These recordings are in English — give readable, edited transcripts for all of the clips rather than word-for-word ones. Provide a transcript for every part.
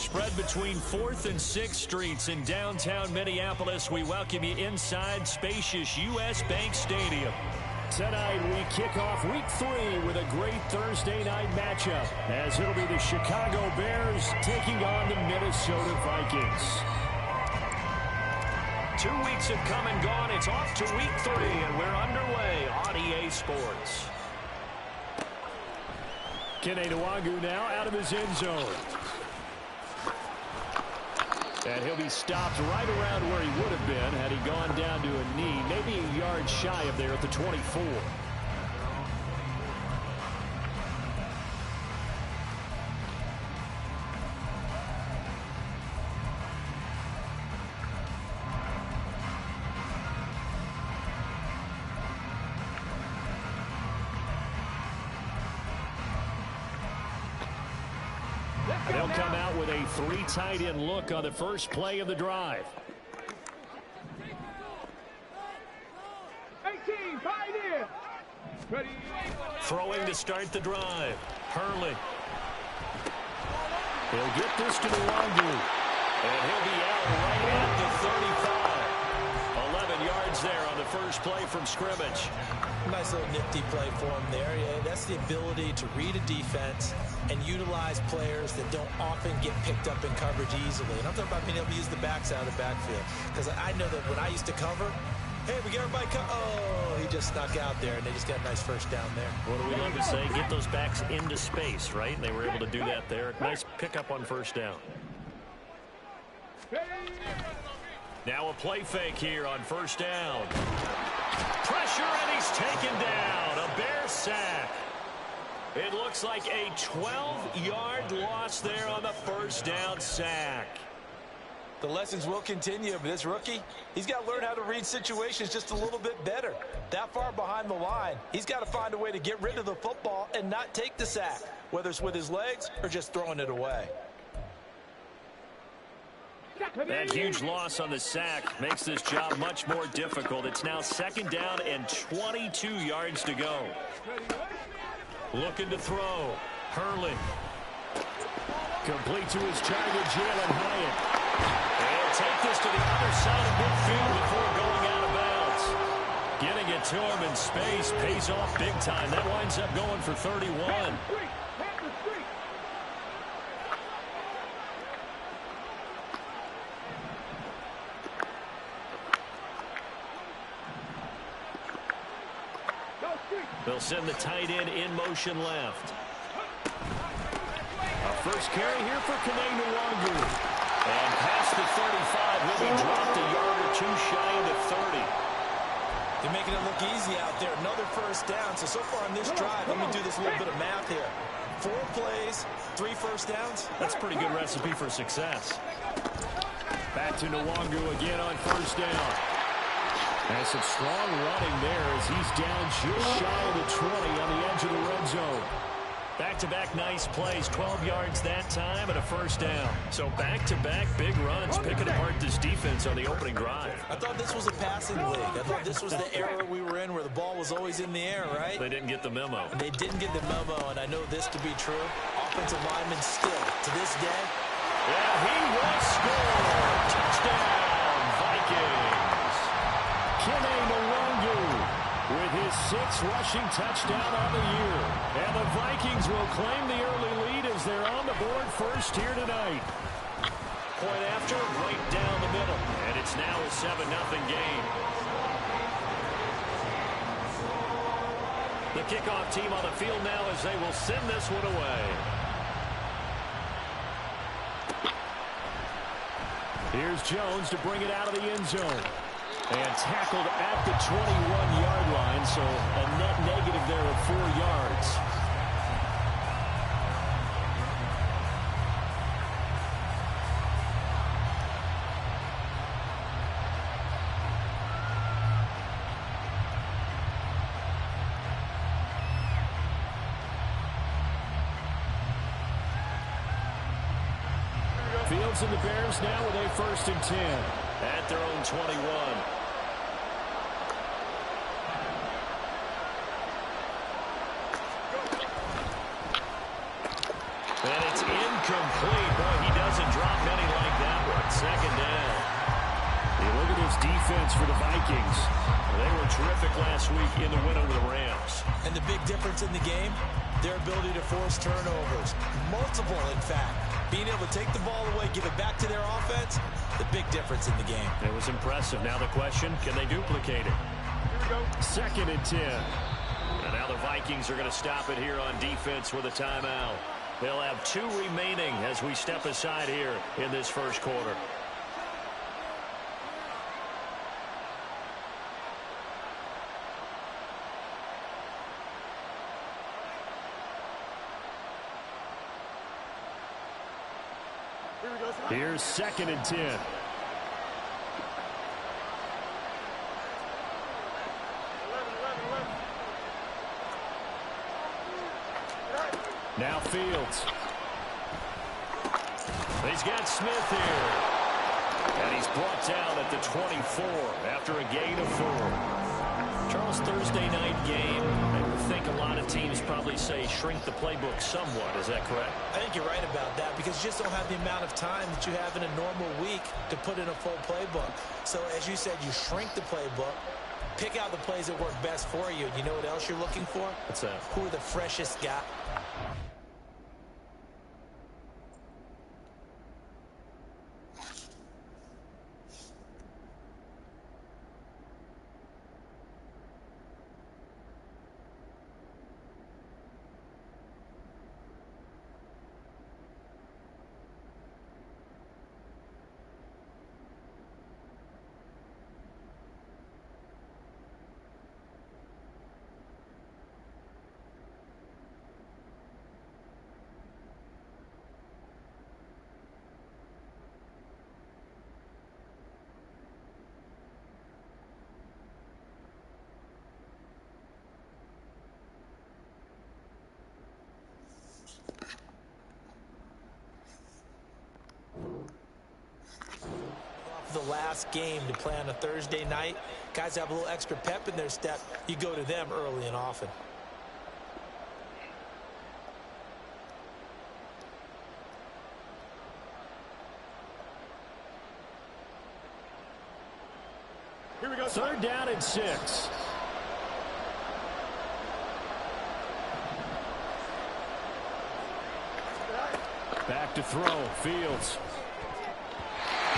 spread between 4th and 6th Streets in downtown Minneapolis. We welcome you inside spacious U.S. Bank Stadium. Tonight, we kick off Week 3 with a great Thursday night matchup, as it'll be the Chicago Bears taking on the Minnesota Vikings. 2 weeks have come and gone. It's off to Week 3, and we're underway on EA Sports. Nwangwu now out of his end zone. And he'll be stopped right around where he would have been had he gone down to a knee, maybe a yard shy of there at the 24. They'll come out with a 3 tight end look on the first play of the drive. 18, tight end. Ready. Throwing to start the drive. Hurley. He'll get this to Nwangwu. And he'll be out right at the 35. 11 yards there on the first play from scrimmage. Nice little nifty play for him there. Yeah, that's the ability to read a defense and utilize players that don't often get picked up in coverage easily. And I'm talking about being able to use the backs out of the backfield. Because I know that when I used to cover, hey, we get everybody oh, he just snuck out there, and they just got a nice first down there. What do we love to say? Get those backs into space, right? And they were able to do that there. Nice pickup on first down. Now a play fake here on first down. Pressure, and he's taken down. A Bear sack. It looks like a 12-yard loss there on the first down sack. The lessons will continue, but this rookie, he's got to learn how to read situations just a little bit better. That far behind the line, he's got to find a way to get rid of the football and not take the sack, whether it's with his legs or just throwing it away. That huge loss on the sack makes this job much more difficult. It's now 2nd down and 22 yards to go. Looking to throw. Hurley. Complete to his target, Jalen Hyatt. And take this to the other side of midfield before going out of bounds. Getting it to him in space pays off big time. That winds up going for 31. They'll send the tight end in motion left. A first carry here for Nwangwu. And past the 35, will be dropped a yard or 2 shy of the 30. They're making it look easy out there. Another first down. So far on this drive, let me do this little bit of math here. 4 plays, 3 first downs. That's a pretty good recipe for success. Back to Nwangwu again on first down. And some strong running there as he's down just shy of the 20 on the edge of the red zone. Back-to-back nice plays, 12 yards that time and a first down. So back-to-back big runs, picking apart this defense on the opening drive. I thought this was a passing league. I thought this was the era we were in where the ball was always in the air, right? They didn't get the memo. They didn't get the memo, and I know this to be true. Offensive linemen still, to this day. Yeah, he will score. Touchdown, Vikings. Nwangwu with his 6th rushing touchdown on the year. And the Vikings will claim the early lead as they're on the board first here tonight. Point after, right down the middle. And it's now a 7-0 game. The kickoff team on the field now as they will send this one away. Here's Jones to bring it out of the end zone. And tackled at the 21-yard line, so a net negative there of 4 yards. Fields and the Bears now with a 1st and 10 at their own 21. And it's incomplete. Boy, he doesn't drop not many like that one. Second down. You look at this defense for the Vikings. They were terrific last week in the win over the Rams. And the big difference in the game, their ability to force turnovers. Multiple, in fact. Being able to take the ball away, give it back to their offense, the big difference in the game. It was impressive. Now the question, can they duplicate it? Here we go. 2nd and 10. And now the Vikings are going to stop it here on defense with a timeout. They'll have 2 remaining as we step aside here in this first quarter. Here's 2nd and 10. Now Fields. He's got Smith here. And he's brought down at the 24 after a gain of 4. Charles, Thursday night game. I think a lot of teams probably say shrink the playbook somewhat. Is that correct? I think you're right about that because you just don't have the amount of time that you have in a normal week to put in a full playbook. So as you said, you shrink the playbook, pick out the plays that work best for you. And you know what else you're looking for? What's that? Who are the freshest guys? The last game to play on a Thursday night. Guys have a little extra pep in their step. You go to them early and often. Here we go. 3rd down and 6. Back to throw. Fields.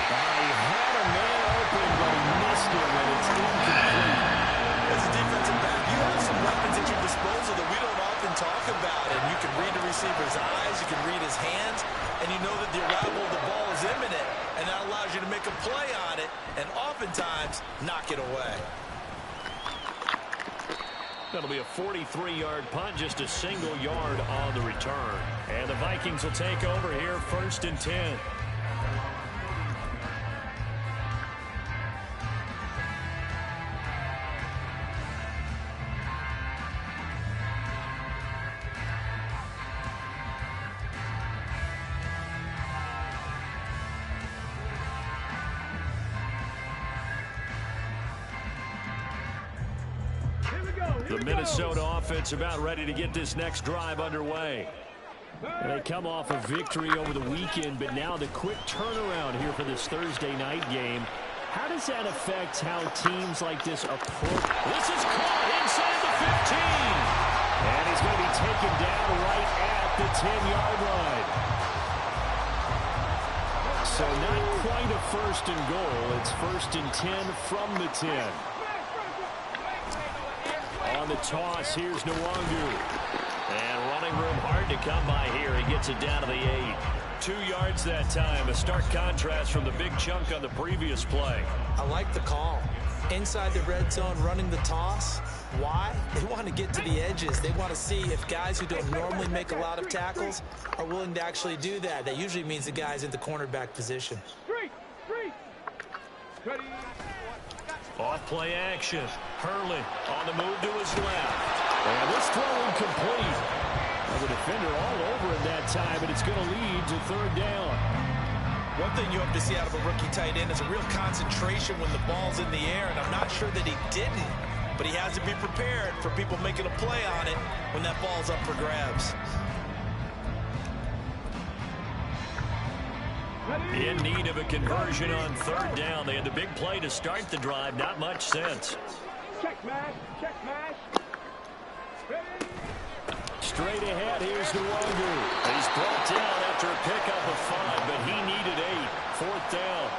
He had a man open, but he missed it, and it's incomplete. As a defensive back, you have some weapons at your disposal that we don't often talk about. And you can read the receiver's eyes, you can read his hands, and you know that the arrival of the ball is imminent, and that allows you to make a play on it, and oftentimes knock it away. That'll be a 43-yard punt, just a single yard on the return. And the Vikings will take over here, 1st and 10. The Minnesota offense about ready to get this next drive underway. And they come off a victory over the weekend, but now the quick turnaround here for this Thursday night game. How does that affect how teams like this approach? This is caught inside the 15. And he's going to be taken down right at the 10-yard line. So not quite a 1st and goal. It's 1st and 10 from the 10. On the toss, here's Nwangu. And running room hard to come by here. He gets it down to the 8. 2 yards that time. A stark contrast from the big chunk on the previous play. I like the call. Inside the red zone, running the toss. Why? They want to get to the edges. They want to see if guys who don't normally make a lot of tackles are willing to actually do that. That usually means the guy's in the cornerback position. Off play action. Hurley on the move to his left. And this throw incomplete. The defender all over him that time, and it's going to lead to 3rd down. One thing you have to see out of a rookie tight end is a real concentration when the ball's in the air, and I'm not sure that he didn't, but he has to be prepared for people making a play on it when that ball's up for grabs. In need of a conversion on third down. They had the big play to start the drive. Not much sense. Check mash. Check mash. Straight ahead, here's Nwangu. He's brought down after a pickup of 5, but he needed 8. Fourth down.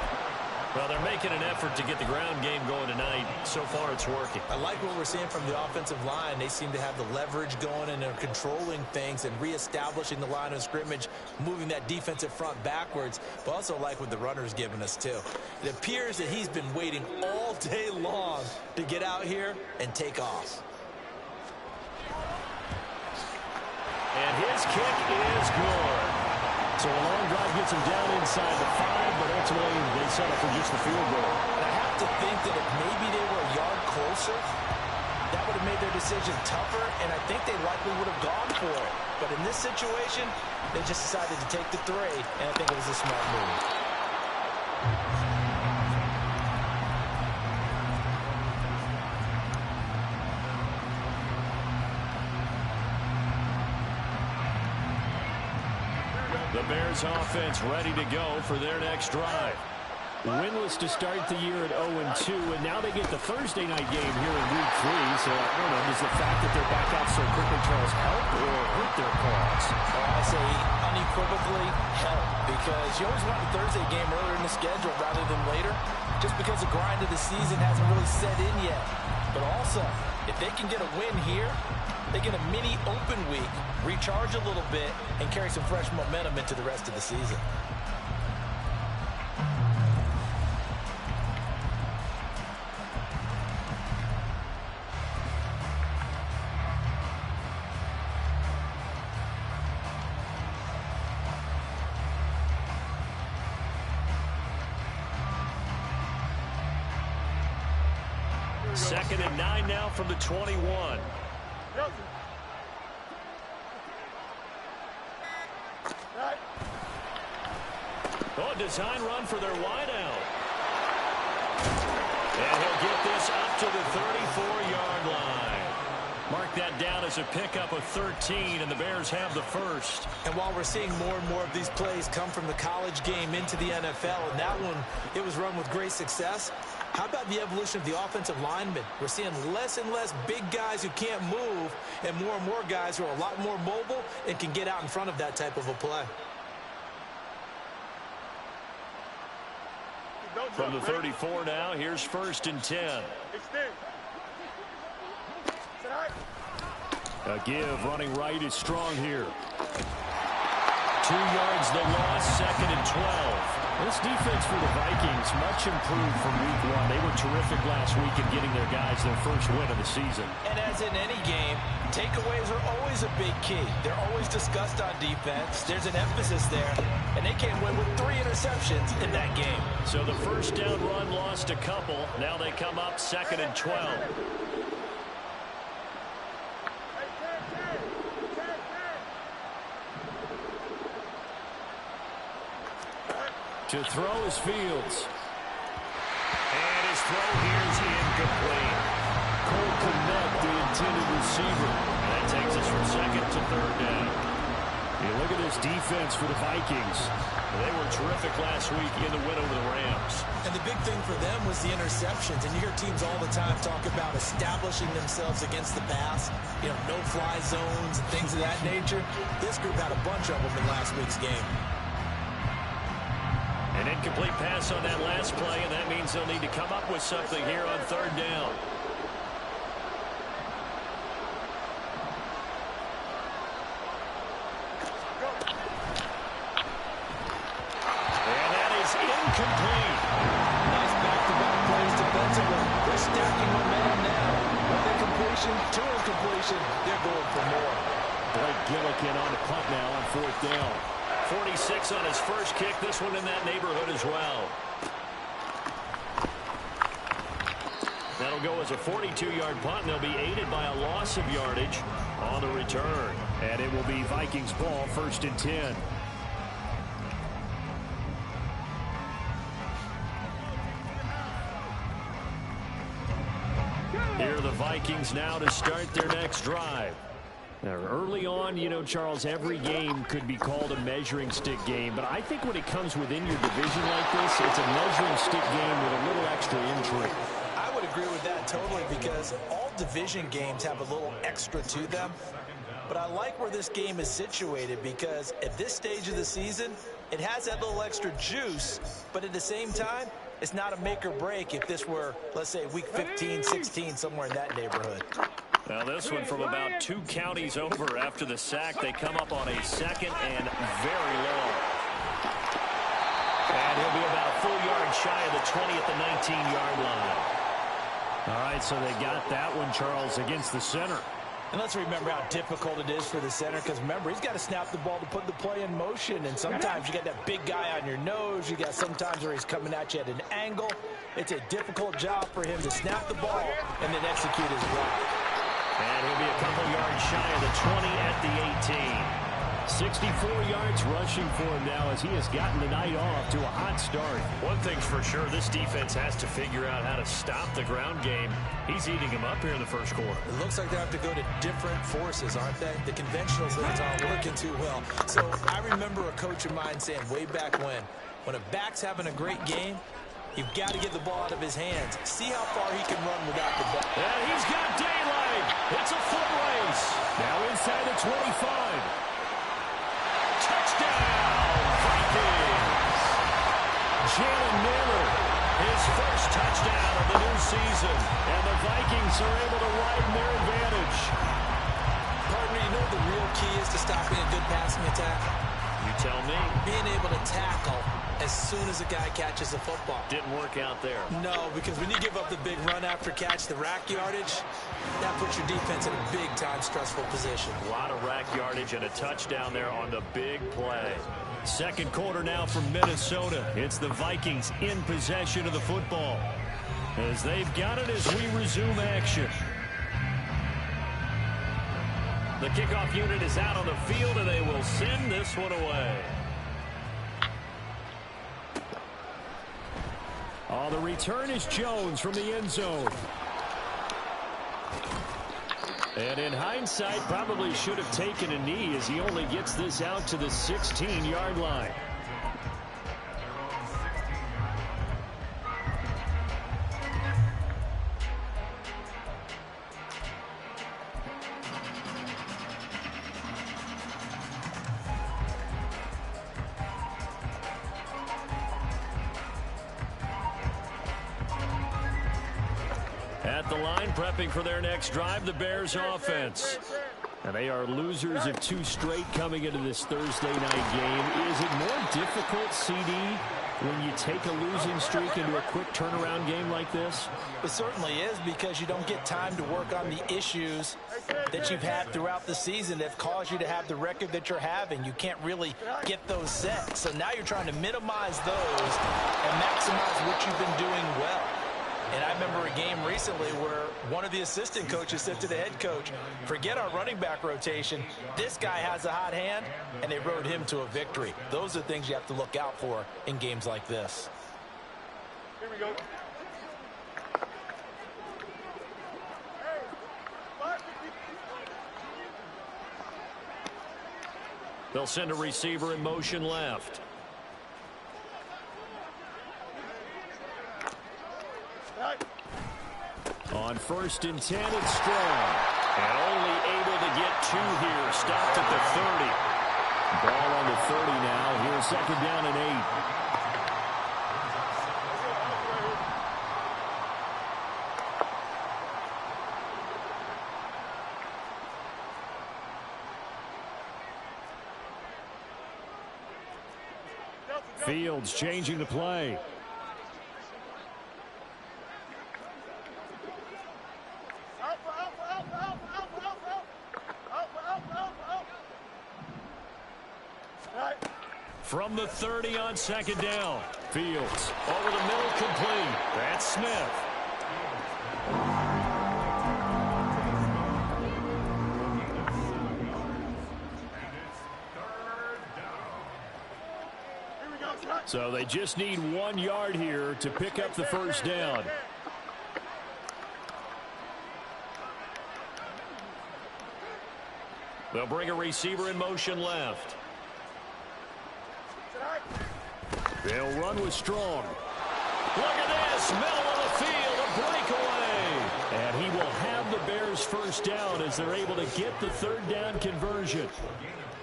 Well, they're making an effort to get the ground game going tonight. So far, it's working. I like what we're seeing from the offensive line. They seem to have the leverage going, and they're controlling things and reestablishing the line of scrimmage, moving that defensive front backwards. But also like what the runner's giving us, too. It appears that he's been waiting all day long to get out here and take off. And his kick is good. So a long drive gets him down inside the 5, but ultimately they settle for just the field goal. And I have to think that if maybe they were a yard closer, that would have made their decision tougher, and I think they likely would have gone for it. But in this situation, they just decided to take the 3, and I think it was a smart move. The Bears offense ready to go for their next drive. Winless to start the year at 0-2, and now they get the Thursday night game here in Week 3. So, I don't know, does the fact that they're back out so quickly, Charles, help or hurt their cause? I say unequivocally help, because you always want a Thursday game earlier in the schedule rather than later, just because the grind of the season hasn't really set in yet. But also, if they can get a win here, they get a mini open week, recharge a little bit, and carry some fresh momentum into the rest of the season. Second and 9 now from the 21. Oh, design run for their wideout. And he'll get this up to the 34-yard line. Mark that down as a pickup of 13, and the Bears have the first. And while we're seeing more and more of these plays come from the college game into the NFL, and that one, it was run with great success, how about the evolution of the offensive linemen? We're seeing less and less big guys who can't move, and more guys who are a lot more mobile and can get out in front of that type of a play. From the 34 now, here's first and 10. A give running right is strong here. 2 yards the loss, second and 12. This defense for the Vikings, much improved from week 1. They were terrific last week in getting their guys their first win of the season. And as in any game, takeaways are always a big key. They're always discussed on defense. There's an emphasis there, and they came away with 3 interceptions in that game. So the first down run lost a couple. Now they come up second and 12. To throw is Fields. And his throw here is incomplete. Cole Kmet, the intended receiver. And that takes us from second to third down. You look at this defense for the Vikings. They were terrific last week in the win over the Rams. And the big thing for them was the interceptions. And you hear teams all the time talk about establishing themselves against the pass. You know, no-fly zones and things of that nature. This group had a bunch of them in last week's game. An incomplete pass on that last play, and that means they'll need to come up with something here on third down. And that is incomplete. Nice back-to-back plays defensively. They're stacking momentum now. One incompletion, 2 incompletion. They're going for more. Blake Gillikin on the punt now on fourth down. 46 on his first kick. This one in that neighborhood as well. That'll go as a 42-yard punt, and they'll be aided by a loss of yardage on the return. And it will be Vikings ball, first and 10. Here are the Vikings now to start their next drive. Early on, you know, Charles, every game could be called a measuring stick game. But I think when it comes within your division like this, it's a measuring stick game with a little extra intrigue. I would agree with that totally, because all division games have a little extra to them. But I like where this game is situated, because at this stage of the season, it has that little extra juice. But at the same time, it's not a make or break if this were, let's say, week 15, 16, somewhere in that neighborhood. Well, this one from about 2 counties over after the sack. They come up on a second and very long. And he'll be about a full yard shy of the 20 at the 19-yard line. All right, so they got that one, Charles, against the center. And let's remember how difficult it is for the center, because remember, he's got to snap the ball to put the play in motion, and sometimes you got that big guy on your nose. You got sometimes where he's coming at you at an angle. It's a difficult job for him to snap the ball and then execute his route. And he'll be a couple yards shy of the 20 at the 18. 64 yards rushing for him now as he has gotten the night off to a hot start. One thing's for sure, this defense has to figure out how to stop the ground game. He's eating him up here in the first quarter. It looks like they have to go to different forces, aren't they? The conventional things aren't working too well. So I remember a coach of mine saying way back when a back's having a great game, you've got to get the ball out of his hands. See how far he can run without the ball. And he's got daylight. It's a foot race. Now inside the 25. Touchdown, Vikings. Jalen Naylor, his first touchdown of the new season. And the Vikings are able to widen their advantage. Partner, you know the real key is to stopping a good passing attack? You tell me. Being able to tackle as soon as a guy catches a football. Didn't work out there. No, because when you give up the big run after catch, the rack yardage, that puts your defense in a big-time stressful position. A lot of rack yardage and a touchdown there on the big play. Second quarter now from Minnesota. It's the Vikings in possession of the football as they've got it as we resume action. The kickoff unit is out on the field, and they will send this one away. Oh, the return is Jones from the end zone. And in hindsight, probably should have taken a knee as he only gets this out to the 16-yard line. At the line, prepping for their next drive, the Bears offense. And they are losers of 2 straight coming into this Thursday night game. Is it more difficult, CD, when you take a losing streak into a quick turnaround game like this? It certainly is, because you don't get time to work on the issues that you've had throughout the season that have caused you to have the record that you're having. You can't really get those set. So now you're trying to minimize those and maximize what you've been doing well. And I remember a game recently where one of the assistant coaches said to the head coach, forget our running back rotation. This guy has a hot hand, and they rode him to a victory. Those are things you have to look out for in games like this. Here we go. They'll send a receiver in motion left. On 1st and 10, it's Strong. And only able to get 2 here. Stopped at the 30. Ball on the 30 now. Here's 2nd down and 8. Fields changing the play. From the 30 on 2nd down. Fields over the middle, complete. That's Smith. So they just need 1 yard here to pick up the 1st down. They'll bring a receiver in motion left. They'll run with Strong. Look at this, middle of the field, a breakaway. And he will have the Bears first down as they're able to get the third down conversion.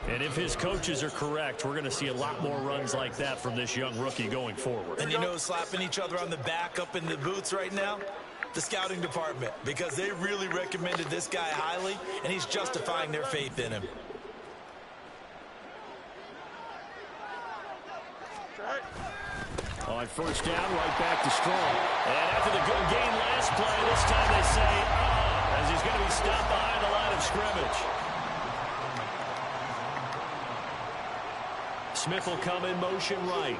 And if his coaches are correct, we're going to see a lot more runs like that from this young rookie going forward. And you know, slapping each other on the back up in the booths right now? The scouting department, because they really recommended this guy highly, and he's justifying their faith in him. On first down, right back to Strong. And after the good gain last play, this time they say, as he's going to be stopped behind the line of scrimmage. Smith will come in motion right.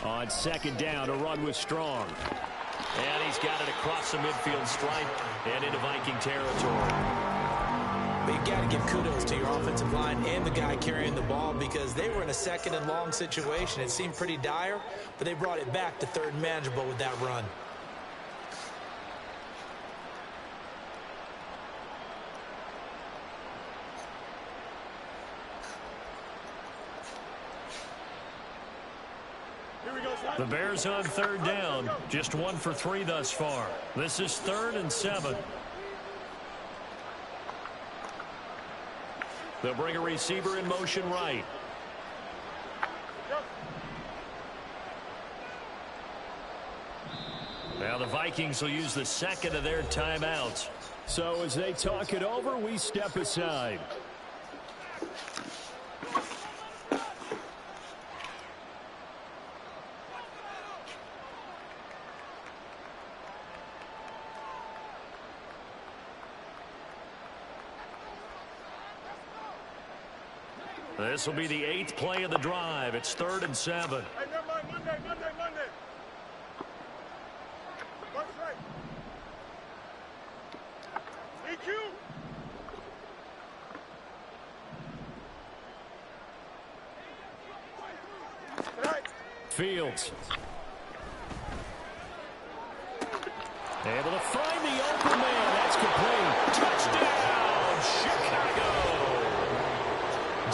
On second down, a run with Strong. And he's got it across the midfield stripe and into Viking territory. But you got to give kudos to your offensive line and the guy carrying the ball, because they were in a second and long situation. It seemed pretty dire, but they brought it back to third and manageable with that run. The Bears on third down, just 1 for 3 thus far. This is 3rd and 7. They'll bring a receiver in motion right. Now the Vikings will use the second of their timeouts. So as they talk it over, we step aside. This will be the 8th play of the drive. It's 3rd and 7. Hey, never mind. Monday. What's right? EQ. Fields. Able to find the open man. That's complete. Touchdown, Chicago.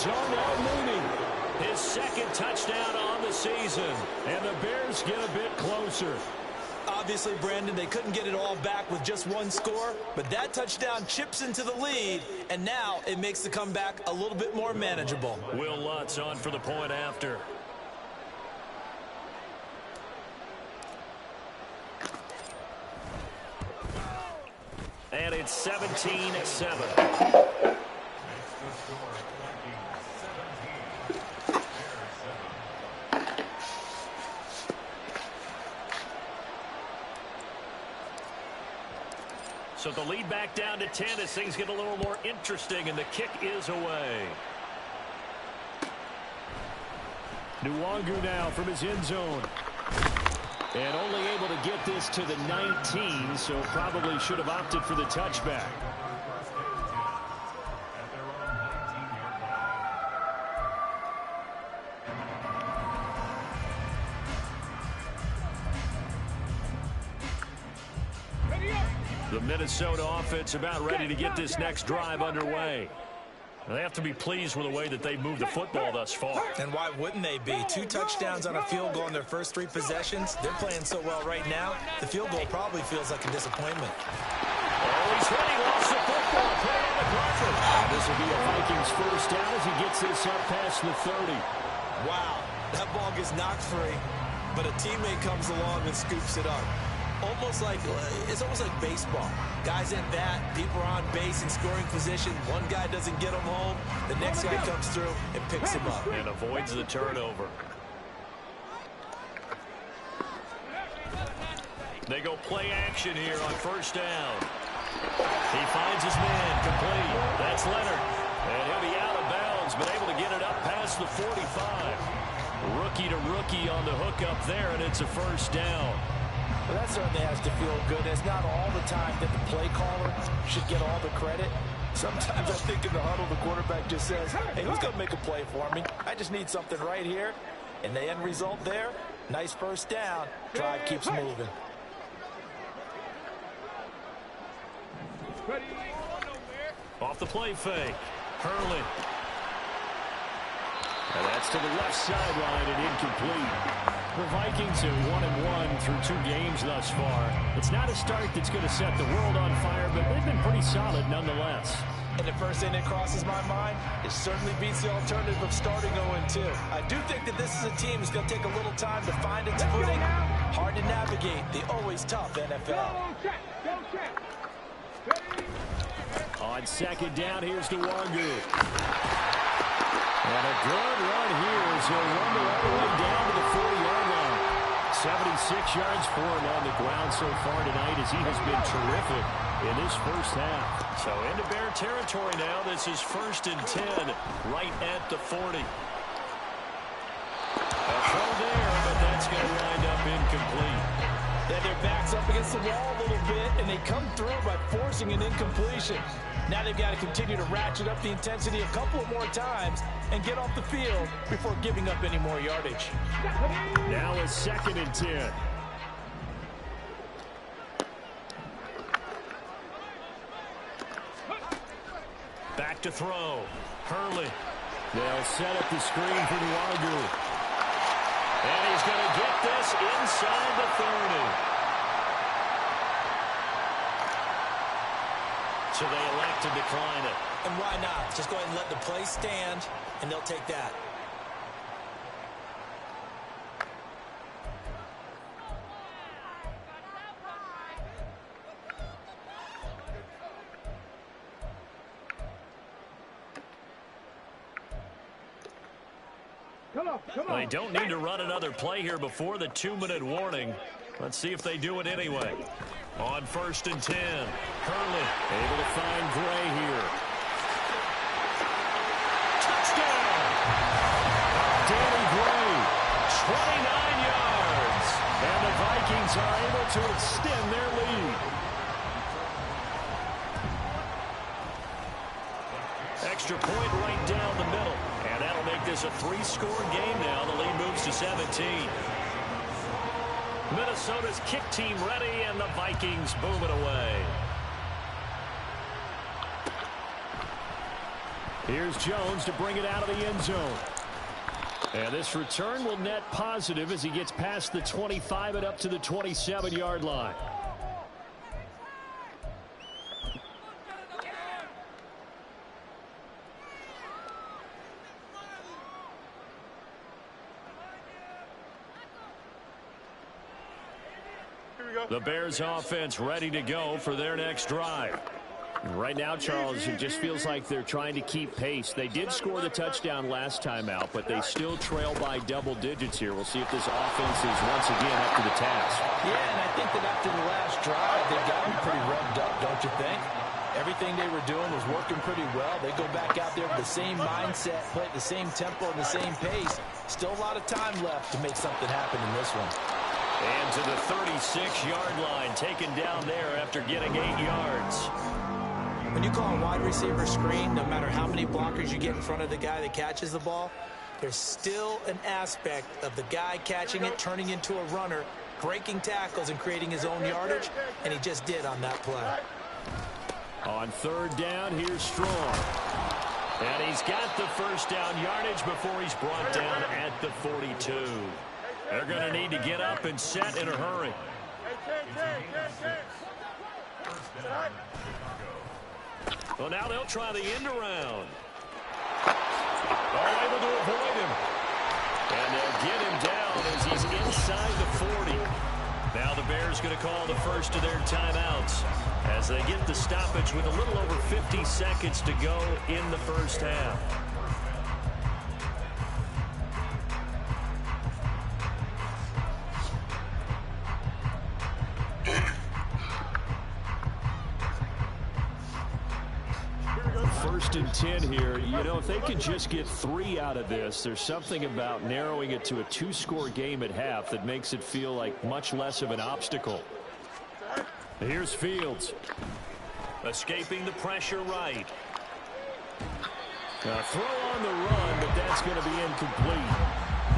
Darnell Mooney, his 2nd touchdown on the season. And the Bears get a bit closer. Obviously, Brandon, they couldn't get it all back with just one score, but that touchdown chips into the lead, and now it makes the comeback a little bit more manageable. Will Lutz on for the point after. And it's 17-7. So the lead back down to 10 as things get a little more interesting, and the kick is away. Nwangu now from his end zone. And only able to get this to the 19, so probably should have opted for the touchback. The Minnesota offense about ready to get this next drive underway. They have to be pleased with the way that they've moved the football thus far. And why wouldn't they be? 2 touchdowns on a field goal in their first 3 possessions. They're playing so well right now, the field goal probably feels like a disappointment. Oh, he's ready, lost the football, put it on the carpet. This will be a Vikings first down as he gets this up past the 30. Wow, that ball gets knocked free, but a teammate comes along and scoops it up. It's almost like baseball. Guys at bat, people are on base in scoring position. One guy doesn't get him home. The next guy comes through and picks him up. And avoids the turnover. They go play action here on first down. He finds his man, complete. That's Leonard. And he'll be out of bounds, but able to get it up past the 45. Rookie to rookie on the hook up there, and it's a first down. Well, that certainly has to feel good. It's not all the time that the play caller should get all the credit. Sometimes I think in the huddle, the quarterback just says, hey, who's going to make a play for me? I just need something right here. And the end result there, Nice first down. Drive keeps moving. Off the play fake. Hurley. And that's to the left sideline and incomplete. The Vikings are 1-1 through 2 games thus far. It's not a start that's going to set the world on fire, but they've been pretty solid nonetheless. And the first thing that crosses my mind, it certainly beats the alternative of starting 0-2. I do think that this is a team that's going to take a little time to find its footing. Hard to navigate the always tough NFL. On second down, here's Nwangu. And a good run here as he'll run all the way down to the 40-yard line. 76 yards for him on the ground so far tonight as he has been terrific in this first half. So into Bear territory now. This is 1st and 10 right at the 40. A throw there, but that's going to wind up incomplete. Yeah, their back's up against the wall a little bit, and they come through by forcing an incompletion. Now they've got to continue to ratchet up the intensity a couple of more times and get off the field before giving up any more yardage. Now a 2nd and 10. Back to throw. Hurley. They'll set up the screen for Nwangu. And he's going to get this inside the 30. So they elect to decline it. And why not? Just go ahead and let the play stand, and they'll take that. They don't need to run another play here before the 2-minute warning. Let's see if they do it anyway. On 1st and 10, Hurley able to find Gray here. Touchdown! Danny Gray, 29 yards. And the Vikings are able to extend their lead. Extra point right down the middle. And that'll make this a 3-score game now. The lead moves to 17. Minnesota's kick team ready, and the Vikings boom it away. Here's Jones to bring it out of the end zone. And this return will net positive as he gets past the 25 and up to the 27-yard line. The Bears offense ready to go for their next drive. Right now, Charles, it just feels like they're trying to keep pace. They did score the touchdown last time out, but they still trail by double digits here. We'll see if this offense is once again up to the task. Yeah, and I think that after the last drive, they've got them pretty revved up, don't you think? Everything they were doing was working pretty well. They go back out there with the same mindset, play at the same tempo and the same pace. Still a lot of time left to make something happen in this one. And to the 36-yard line, taken down there after getting 8 yards. When you call a wide receiver screen, no matter how many blockers you get in front of the guy that catches the ball, there's still an aspect of the guy catching it, turning into a runner, breaking tackles and creating his own yardage, and he just did on that play. On 3rd down, here's Strong. And he's got the first down yardage before he's brought down at the 42. They're going to need to get up and set in a hurry. Well, now they'll try the end around. Oh, able to avoid him. And they'll get him down as he's inside the 40. Now the Bears going to call the first of their timeouts as they get the stoppage with a little over 50 seconds to go in the first half. First and 10 here. You know, if they can just get 3 out of this, there's something about narrowing it to a 2-score game at half that makes it feel like much less of an obstacle. Here's Fields. Escaping the pressure right. A throw on the run, but that's going to be incomplete.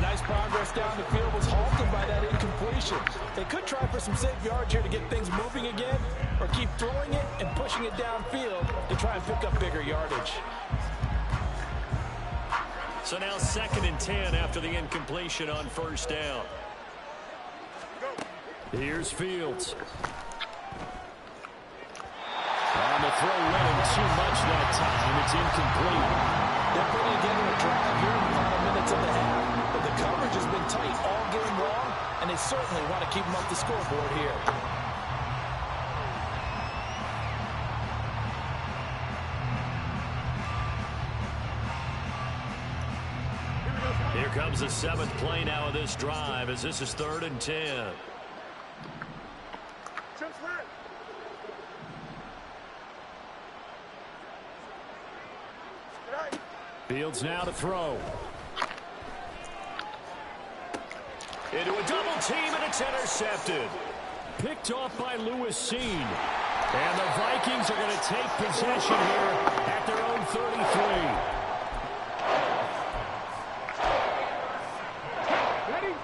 Nice progress down the field was halted by that incompletion. They could try for some safe yards here to get things moving again, or keep throwing it and pushing it downfield to try and pick up bigger yardage. So now 2nd and 10 after the incompletion on 1st down. Here's Fields. On the throw, running too much that time. It's incomplete. They're putting together a drive here in the final minutes of the half, but the coverage has been tight all game long, and they certainly want to keep them up the scoreboard here. Here comes the 7th play now of this drive, as this is 3rd and 10. Fields now to throw. Into a double team, and it's intercepted. Picked off by Lewis Seen. And the Vikings are going to take possession here at their own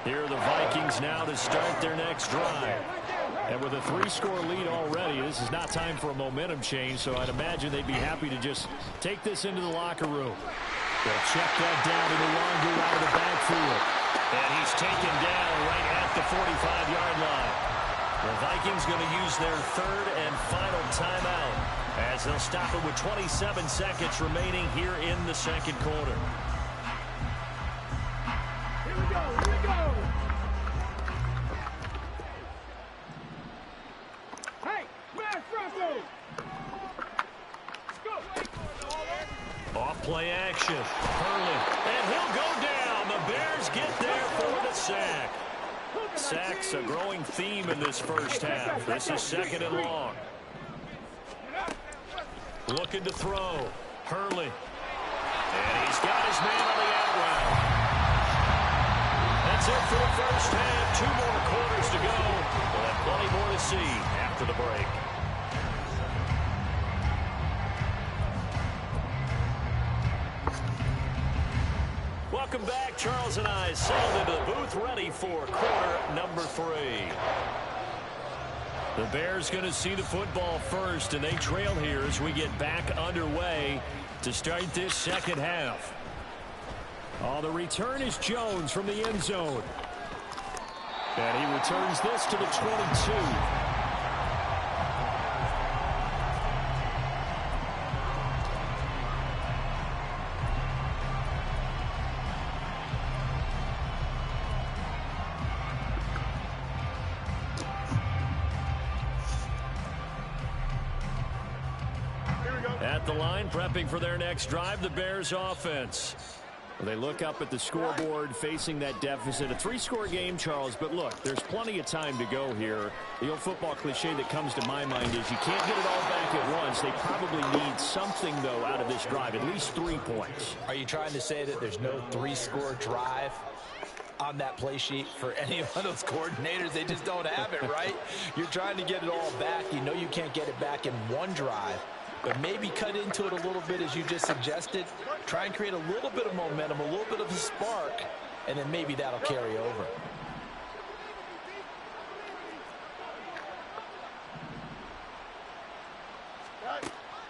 33. Here are the Vikings now to start their next drive. And with a 3-score lead already, this is not time for a momentum change, so I'd imagine they'd be happy to just take this into the locker room. They'll check that down to Nwangu out of the backfield. And he's taken down right at the 45-yard line. The Vikings going to use their 3rd and final timeout as they'll stop it with 27 seconds remaining here in the 2nd quarter. Here we go, here we go. Hey, man, Franco. Let's go. Off play action. Hurley. And he'll go down. The Bears get there for the sack. Sacks a growing theme in this first half. This is 2nd and long. Looking to throw. Hurley. And he's got his man on the out route. That's it for the first half. 2 more quarters to go. We'll have plenty more to see after the break. Welcome back. Charles and I settled into the booth ready for quarter number 3. The Bears going to see the football first, and they trail here as we get back underway to start this 2nd half. Oh, the return is Jones from the end zone. And he returns this to the 22. At the line, prepping for their next drive, the Bears offense. They look up at the scoreboard, facing that deficit. A 3-score game, Charles, but look, there's plenty of time to go here. The old football cliche that comes to my mind is you can't get it all back at once. They probably need something, though, out of this drive, at least 3 points. Are you trying to say that there's no 3-score drive on that play sheet for any of those coordinators? They just don't have it, right? You're trying to get it all back. You know you can't get it back in one drive. But maybe cut into it a little bit, as you just suggested. Try and create a little bit of momentum, a little bit of a spark, and then maybe that'll carry over.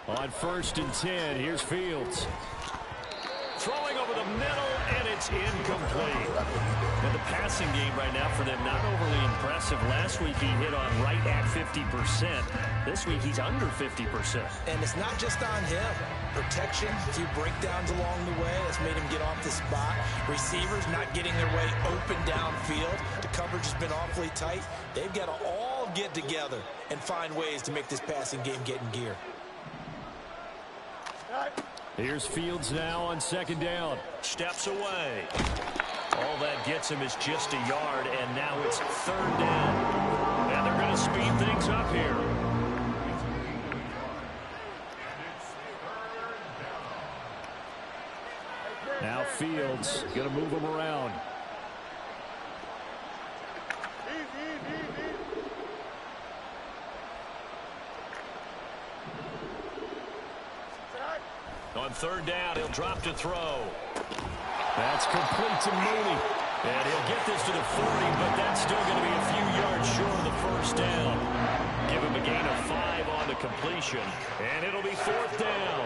On 1st and 10, here's Fields. Throwing over the middle, and it's incomplete. And the passing game right now for them, not overly impressive. Last week he hit on right at 50%. This week he's under 50%. And it's not just on him. Protection, a few breakdowns along the way. That's made him get off the spot. Receivers not getting their way open downfield. The coverage has been awfully tight. They've got to all get together and find ways to make this passing game get in gear. Here's Fields now on 2nd down. Steps away. All that gets him is just a yard, and now it's 3rd down. And they're going to speed things up here. Now Fields going to move him around. On 3rd down, he'll drop to throw. That's complete to Mooney. And he'll get this to the 40, but that's still going to be a few yards short of the first down. Give him a gain of 5 on the completion, and it'll be 4th down.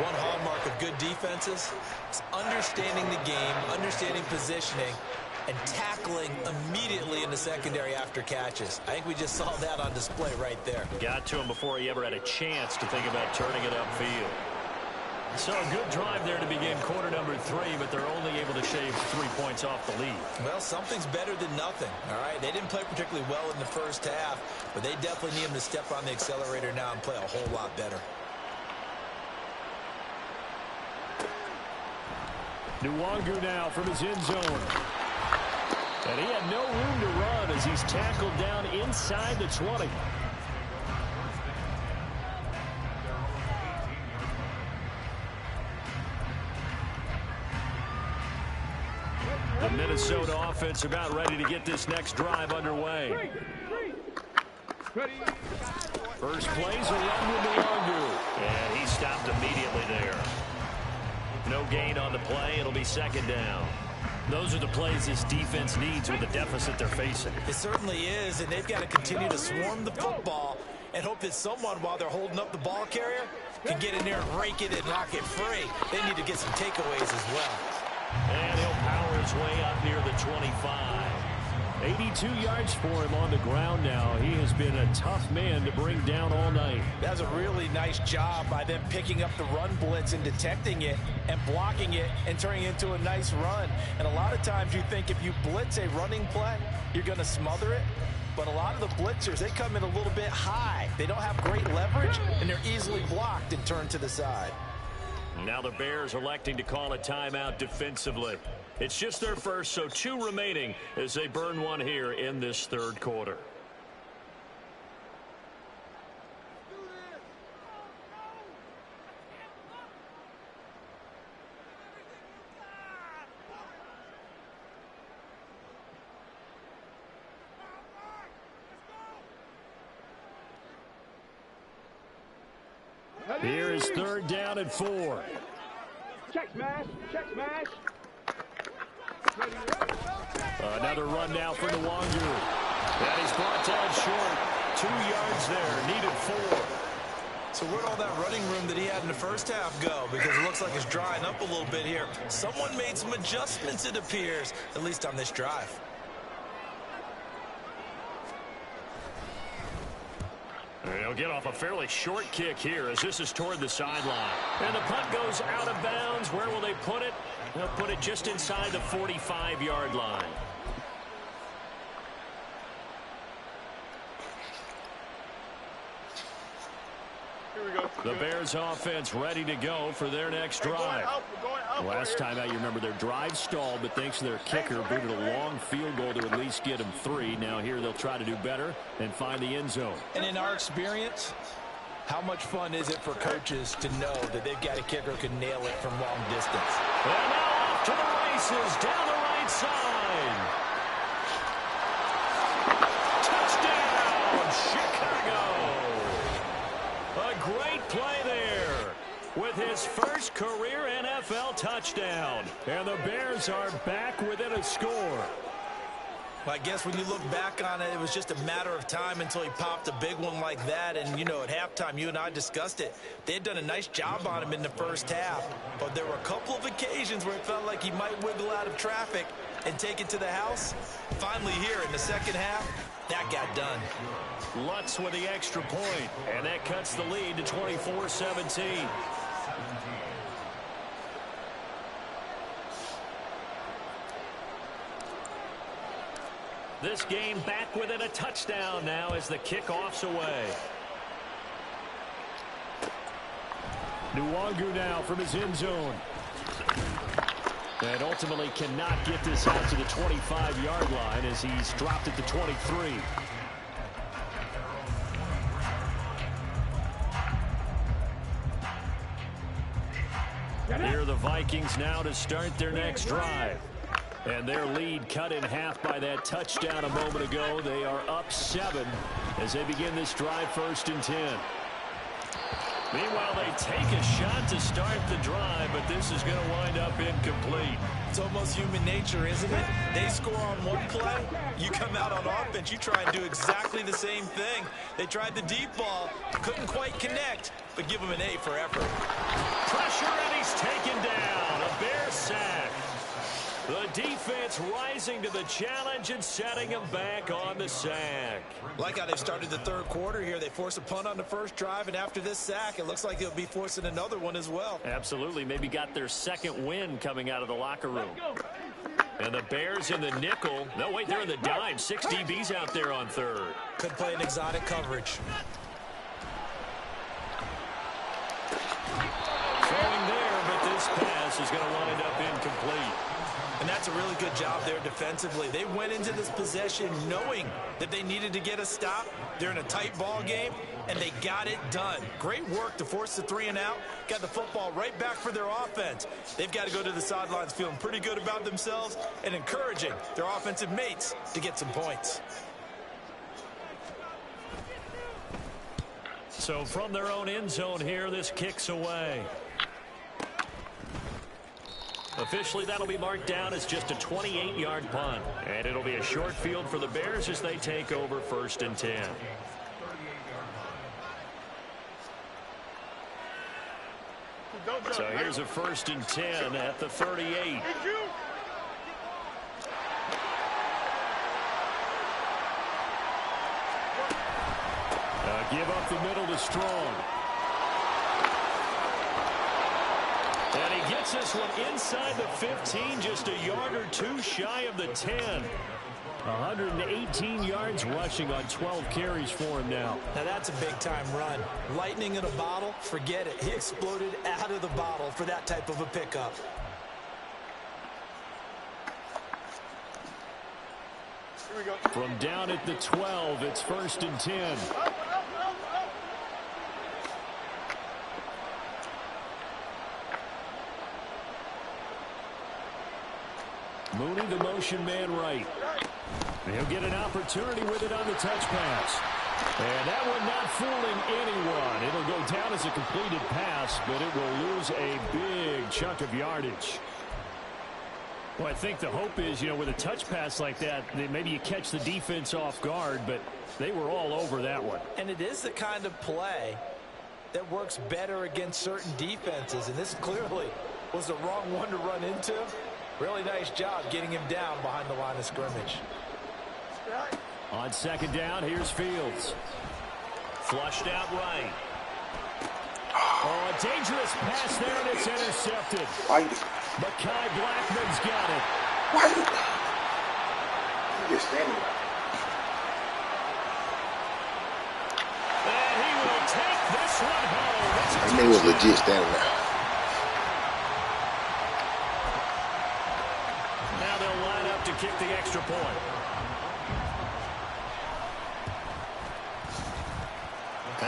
One hallmark of good defenses is understanding the game, understanding positioning, and tackling immediately in the secondary after catches. I think we just saw that on display right there. Got to him before he ever had a chance to think about turning it upfield. So a good drive there to begin quarter number 3, but they're only able to shave 3 points off the lead. Well, something's better than nothing, all right? They didn't play particularly well in the first half, but they definitely need him to step on the accelerator now and play a whole lot better. Nwangu now from his end zone. And he had no room to run as he's tackled down inside the 20. The Minnesota offense about ready to get this next drive underway. First play's a run with Nwangu. And he stopped immediately there. No gain on the play. It'll be 2nd down. Those are the plays this defense needs with the deficit they're facing. It certainly is, and they've got to continue to swarm the football and hope that someone, while they're holding up the ball carrier, can get in there and rake it and knock it free. They need to get some takeaways as well. And he'll power his way up near the 25. 82 yards for him on the ground now. He has been a tough man to bring down all night. That's a really nice job by them picking up the run blitz and detecting it and blocking it and turning it into a nice run. And a lot of times you think if you blitz a running play, you're going to smother it. But a lot of the blitzers, they come in a little bit high. They don't have great leverage, and they're easily blocked and turned to the side. Now the Bears electing to call a timeout defensively. It's just their first, so 2 remaining as they burn one here in this 3rd quarter. Here is 3rd down and 4. Check smash. Check smash. Another run now for Nwangu. And he's brought down short. 2 yards there. Needed 4. So where'd all that running room that he had in the first half go? Because it looks like it's drying up a little bit here. Someone made some adjustments, it appears, at least on this drive. He'll get off a fairly short kick here as this is toward the sideline. And the punt goes out of bounds. Where will they put it? They'll put it just inside the 45-yard line. The Bears offense ready to go for their next drive. Last time out, you remember their drive stalled, but thanks to their kicker, booted a long field goal to at least get them 3. Now here they'll try to do better and find the end zone. And in our experience, how much fun is it for coaches to know that they've got a kicker who can nail it from long distance? And now off to the races down the right side. Touchdown, Chicago. A great play there with his first career NFL touchdown. And the Bears are back within a score. Well, I guess when you look back on it, it was just a matter of time until he popped a big one like that. And, you know, at halftime, you and I discussed it. They had done a nice job on him in the first half. But there were a couple of occasions where it felt like he might wiggle out of traffic and take it to the house. Finally here in the second half, that got done. Lutz with the extra point, and that cuts the lead to 24-17. This game back within a touchdown now as the kickoff's away. Nwangu now from his end zone. And ultimately cannot get this out to the 25-yard line as he's dropped at the 23. Here are the Vikings now to start their next drive. And their lead cut in half by that touchdown a moment ago. They are up 7 as they begin this drive 1st and 10. Meanwhile, they take a shot to start the drive, but this is going to wind up incomplete. It's almost human nature, isn't it? They score on one play, you come out on offense, you try and do exactly the same thing. They tried the deep ball, couldn't quite connect, but give them an A for effort. Pressure, and he's taken down. A Bear sack. The defense rising to the challenge and setting him back on the sack. Like how they've started the third quarter here. They force a punt on the first drive, and after this sack, it looks like they'll be forcing another one as well. Absolutely. Maybe got their second win coming out of the locker room. And the Bears in the nickel. No, wait, they're in the dime. 6 DBs out there on third. Could play an exotic coverage. Throwing there, but this pass is going to wind up incomplete. And that's a really good job there defensively. They went into this possession knowing that they needed to get a stop. They're in a tight ball game, and they got it done. Great work to force the 3 and out. Got the football right back for their offense. They've got to go to the sidelines feeling pretty good about themselves and encouraging their offensive mates to get some points. So from their own end zone here, this kicks away. Officially, that'll be marked down as just a 28-yard punt. And it'll be a short field for the Bears as they take over 1st and 10. So here's a 1st and 10 at the 38. Give up the middle to Strong. And he gets this one inside the 15, just a yard or two shy of the 10. 118 yards rushing on 12 carries for him now. Now that's a big-time run. Lightning in a bottle, forget it. He exploded out of the bottle for that type of a pickup. Here we go. From down at the 12, it's 1st and 10. Mooney, the motion man right. He'll get an opportunity with it on the touch pass. And that one not fooling anyone. It'll go down as a completed pass, but it will lose a big chunk of yardage. Well, I think the hope is, with a touch pass like that, maybe you catch the defense off guard, but they were all over that one. And it is the kind of play that works better against certain defenses, and this clearly was the wrong one to run into. Really nice job getting him down behind the line of scrimmage. On 2nd down, here's Fields. Flushed out right. Oh, a dangerous pass there, and it's intercepted. Mekhi Blackman's got it. Just standing there. And he will take this one home. I mean, he was legit standing there. Now they'll line up to kick the extra point.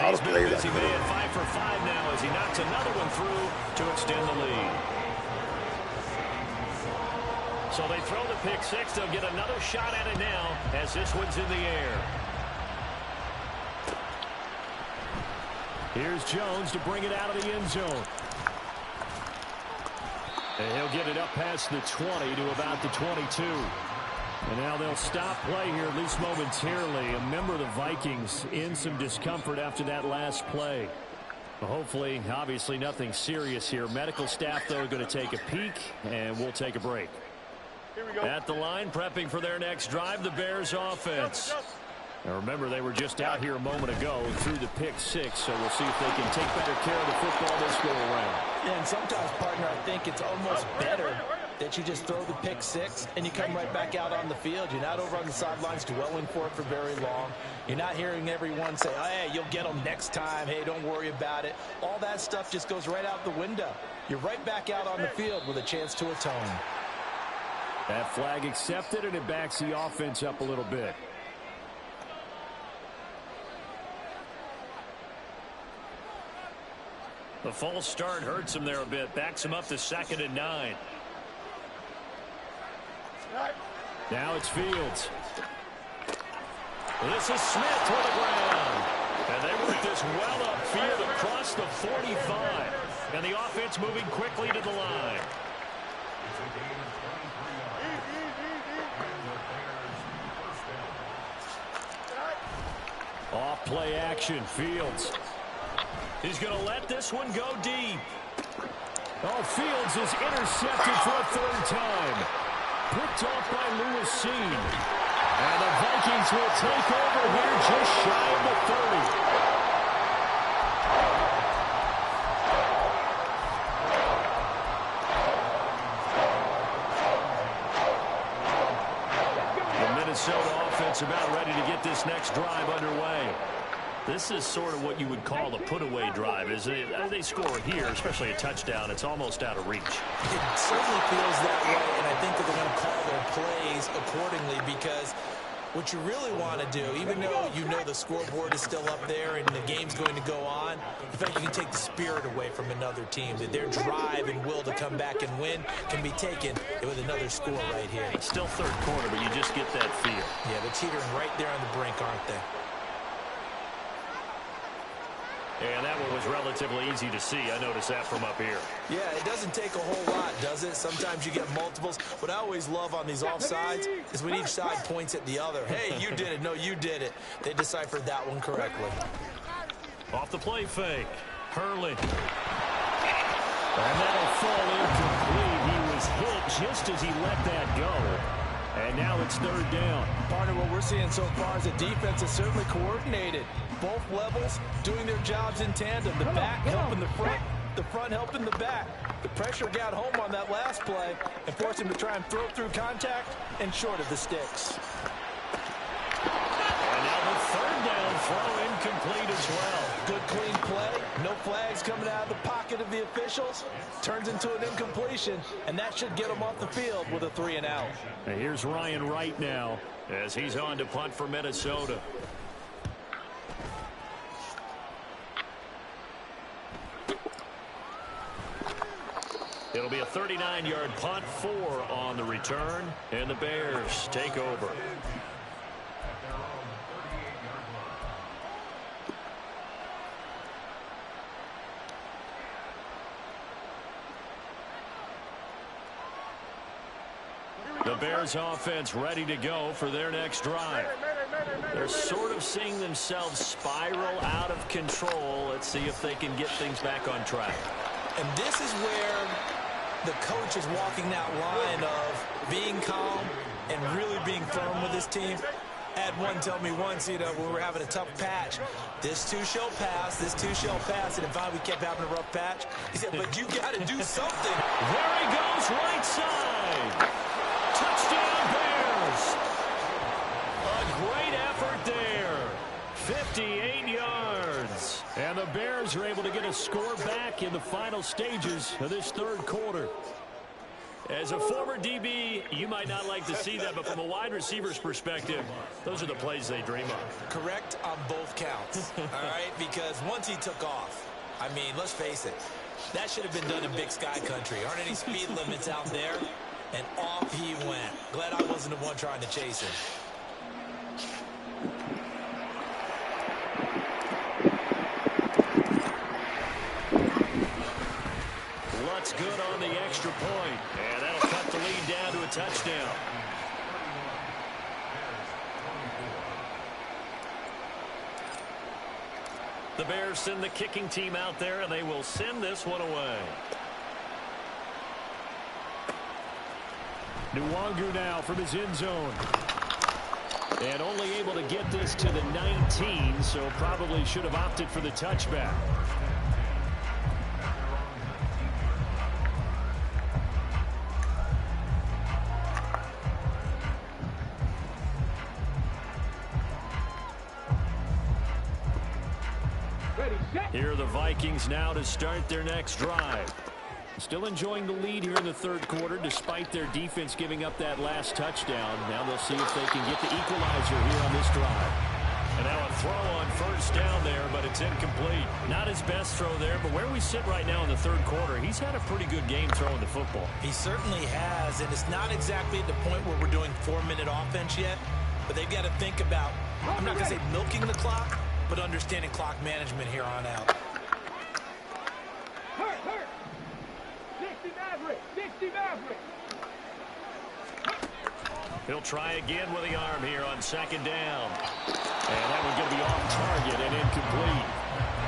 He's been a busy man, 5 for 5 now as he knocks another one through to extend the lead. So they throw the pick 6. They'll get another shot at it now as this one's in the air. Here's Jones to bring it out of the end zone. And he'll get it up past the 20 to about the 22. And now they'll stop play here, at least momentarily. A member of the Vikings in some discomfort after that last play. Well, hopefully, obviously, nothing serious here. Medical staff, though, are going to take a peek, and we'll take a break. Here we go. At the line, prepping for their next drive, the Bears offense. Now, remember, they were just out here a moment ago through the pick 6, so we'll see if they can take better care of the football this go around. Yeah, and sometimes, partner, I think it's almost better that you just throw the pick 6 and you come right back out on the field. You're not over on the sidelines dwelling for it for very long. You're not hearing everyone say, oh, hey, you'll get them next time. Hey, don't worry about it. All that stuff just goes right out the window. You're right back out on the field with a chance to atone. That flag accepted, and it backs the offense up a little bit. The false start hurts him there a bit. Backs him up to 2nd and 9. Now it's Fields. This is Smith to the ground. And they work this goes well upfield across the 45. And the offense moving quickly to the line. Off play action, Fields. He's going to let this one go deep. Oh, Fields is intercepted for a third time. Picked off by Lewis Seen. And the Vikings will take over here just shy of the 30. Minnesota offense about ready to get this next drive underway. This is sort of what you would call a put-away drive, isn't it? As they score here, especially a touchdown, it's almost out of reach. It certainly feels that way, and I think that they're going to call their plays accordingly because what you really want to do, even though you know the scoreboard is still up there and the game's going to go on, in fact, you can take the spirit away from another team. That their drive and will to come back and win can be taken with another score right here. It's still third quarter, but you just get that feel. Yeah, they're teetering right there on the brink, aren't they? And that one was relatively easy to see. I noticed that from up here. Yeah, it doesn't take a whole lot, does it? Sometimes you get multiples. What I always love on these offsides is when each side points at the other. Hey, you did it. No, you did it. They deciphered that one correctly. Off the play fake. Hurley. And that'll fall incomplete. He was hit just as he let that go. And now it's third down. Partner, what we're seeing so far is the defense is certainly coordinated. Both levels doing their jobs in tandem. The back helping the front helping the back. The pressure got home on that last play and forced him to try and throw through contact and short of the sticks. And now the third down throw incomplete as well. Good clean play. No flags coming out of the pocket of the officials. Turns into an incompletion, and that should get him off the field with a 3-and-out. And here's Ryan Wright now as he's on to punt for Minnesota. It'll be a 39-yard punt, 4 on the return, and the Bears take over. The Bears offense ready to go for their next drive. They're sort of seeing themselves spiral out of control. Let's see if they can get things back on track. And this is where the coach is walking that line of being calm and really being firm with his team. I had one tell me once, you know, when we were having a tough patch, this too shall pass, this too shall pass. And if we kept having a rough patch, he said, but you got to do something. There he goes, right side. Touchdown, Bears. A great effort there. 58 yards. And the Bears are able to get a score back in the final stages of this third quarter. As a former DB, you might not like to see that, but from a wide receiver's perspective, those are the plays they dream of. Correct on both counts, all right? Because once he took off, I mean, let's face it, that should have been done in Big Sky Country. Aren't any speed limits out there? And off he went. Glad I wasn't the one trying to chase him. Lutz good on the extra point. And that'll cut the lead down to a touchdown. The Bears send the kicking team out there, and they will send this one away. Nwangu now from his end zone. And only able to get this to the 19, so probably should have opted for the touchback. Here are the Vikings now to start their next drive. Still enjoying the lead here in the third quarter despite their defense giving up that last touchdown. Now they'll see if they can get the equalizer here on this drive. And now a throw on first down there, but it's incomplete. Not his best throw there, but where we sit right now in the third quarter, he's had a pretty good game throwing the football. He certainly has, and it's not exactly at the point where we're doing 4-minute offense yet, but they've got to think about, I'm not going to say milking the clock, but understanding clock management here on out. Hurt. 60 Maverick. He'll try again with the arm here on second down. And that one's going to be off target and incomplete.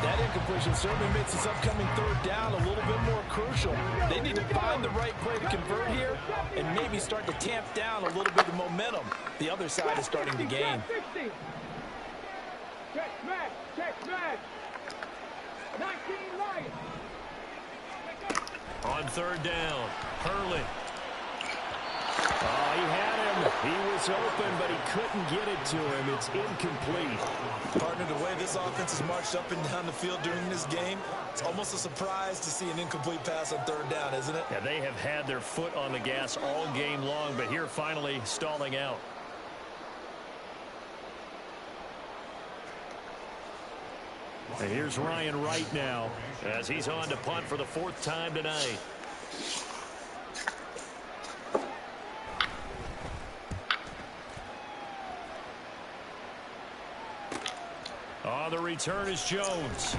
That incompletion certainly makes this upcoming third down a little bit more crucial. They need to find the right play to convert here and maybe start to tamp down a little bit of momentum the other side is starting to gain. Check smash. 19 Lions. On third down, Hurley. Oh, he had him. He was open, but he couldn't get it to him. It's incomplete. Partner, the way this offense has marched up and down the field during this game, it's almost a surprise to see an incomplete pass on third down, isn't it? Yeah, they have had their foot on the gas all game long, but here finally stalling out. And here's Ryan Wright now as he's on to punt for the 4th time tonight. On the return is Jones.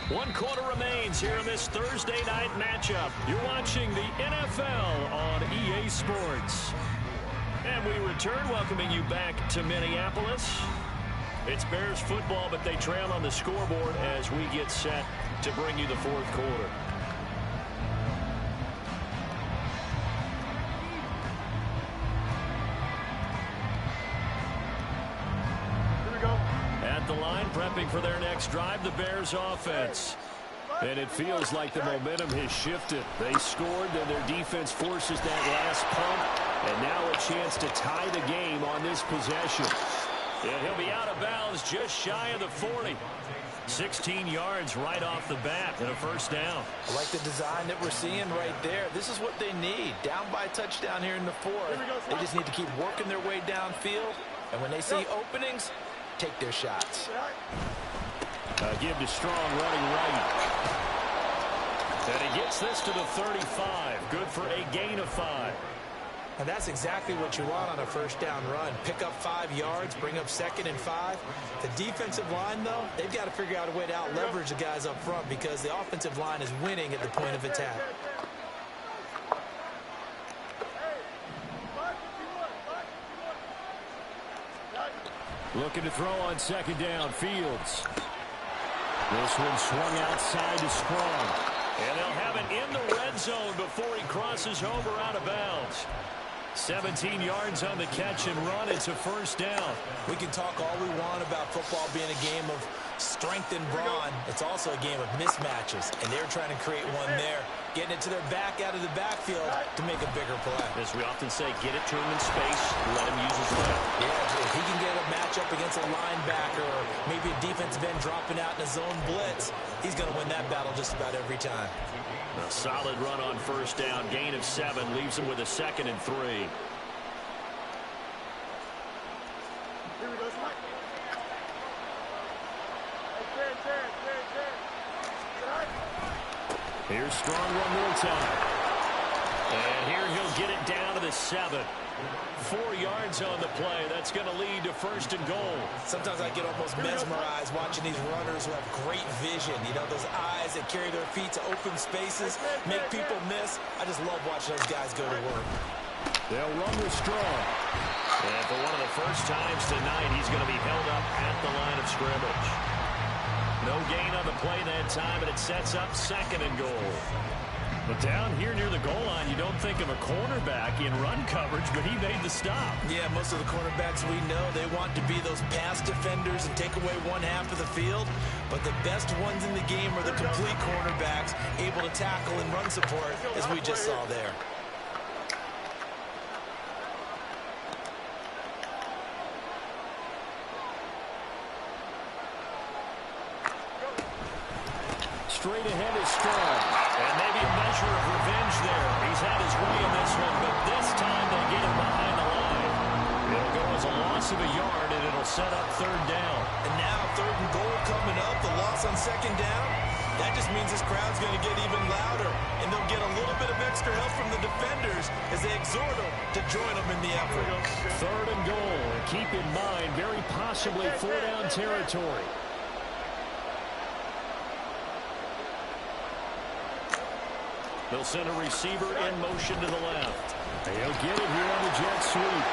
1 quarter remains here in this Thursday night matchup. You're watching the NFL on EA Sports. And we return, welcoming you back to Minneapolis. It's Bears football, but they trail on the scoreboard as we get set to bring you the 4th quarter. At the line, prepping for their next drive, the Bears offense. And it feels like the momentum has shifted. They scored, then their defense forces that last punt, and now a chance to tie the game on this possession. And he'll be out of bounds just shy of the 40. 16 yards right off the bat and a first down. I like the design that we're seeing right there. This is what they need. Down by a touchdown here in the 4th. They just need to keep working their way downfield. And when they see openings, take their shots. Give to Strong running right. And he gets this to the 35. Good for a gain of 5. And that's exactly what you want on a first down run. Pick up 5 yards, bring up 2nd and 5. The defensive line, though, they've got to figure out a way to out-leverage the guys up front because the offensive line is winning at the point of attack. Looking to throw on second down, Fields. This one swung outside to Strong. And they'll have it in the red zone before he crosses over out of bounds. 17 yards on the catch and run. It's a first down. We can talk all we want about football being a game of strength and brawn. It's also a game of mismatches, and they're trying to create one there, getting it to their back out of the backfield to make a bigger play. As we often say, get it to him in space, let him use his leg. Yeah, if he can get a matchup against a linebacker or maybe a defensive end dropping out in a zone blitz, he's going to win that battle just about every time. A solid run on first down. Gain of 7 leaves him with a 2nd and 3. Here's Strong one more time. And here he'll get it down to the 7. 4 yards on the play. That's going to lead to 1st and goal. Sometimes I get almost mesmerized watching these runners who have great vision. You know, those eyes that carry their feet to open spaces, make people miss. I just love watching those guys go to work. They'll run with Strong. And for one of the first times tonight, he's going to be held up at the line of scrimmage. No gain on the play that time, and it sets up 2nd and goal. But down here near the goal line, you don't think of a cornerback in run coverage, but he made the stop. Yeah, most of the cornerbacks we know, they want to be those pass defenders and take away one half of the field. But the best ones in the game are the complete cornerbacks, able to tackle and run support, as we just saw there. Straight ahead is Strong. And maybe a measure of revenge there. He's had his way in this one, but this time they get him behind the line. It'll go as a loss of a yard, and it'll set up 3rd down. And now 3rd and goal coming up. The loss on 2nd down. That just means this crowd's going to get even louder, and they'll get a little bit of extra help from the defenders as they exhort them to join them in the effort. 3rd and goal. And keep in mind, very possibly 4-down territory. They'll send a receiver in motion to the left. He'll get it here on the jet sweep.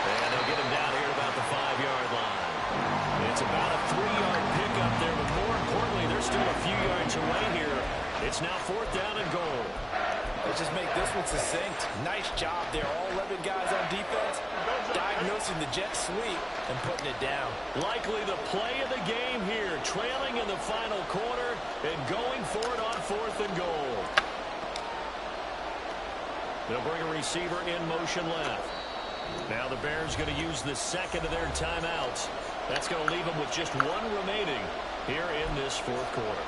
And they'll get him down here about the 5-yard line. It's about a 3-yard pickup there, but more importantly, they're still a few yards away here. It's now 4th down and goal. Let's just make this one succinct. Nice job there. All 11 guys on defense diagnosing the jet sweep and putting it down. Likely the play of the game here, trailing in the final quarter and going for it on 4th and goal. They'll bring a receiver in motion left. Now the Bears going to use the 2nd of their timeouts. That's going to leave them with just 1 remaining here in this 4th quarter.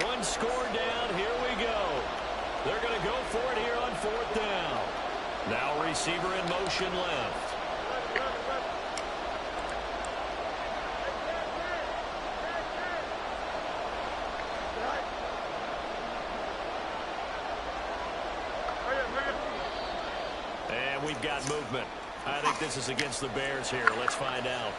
One score down. Here we go. They're going to go for it here on 4th down. Now receiver in motion left. And we've got movement. I think this is against the Bears here. Let's find out.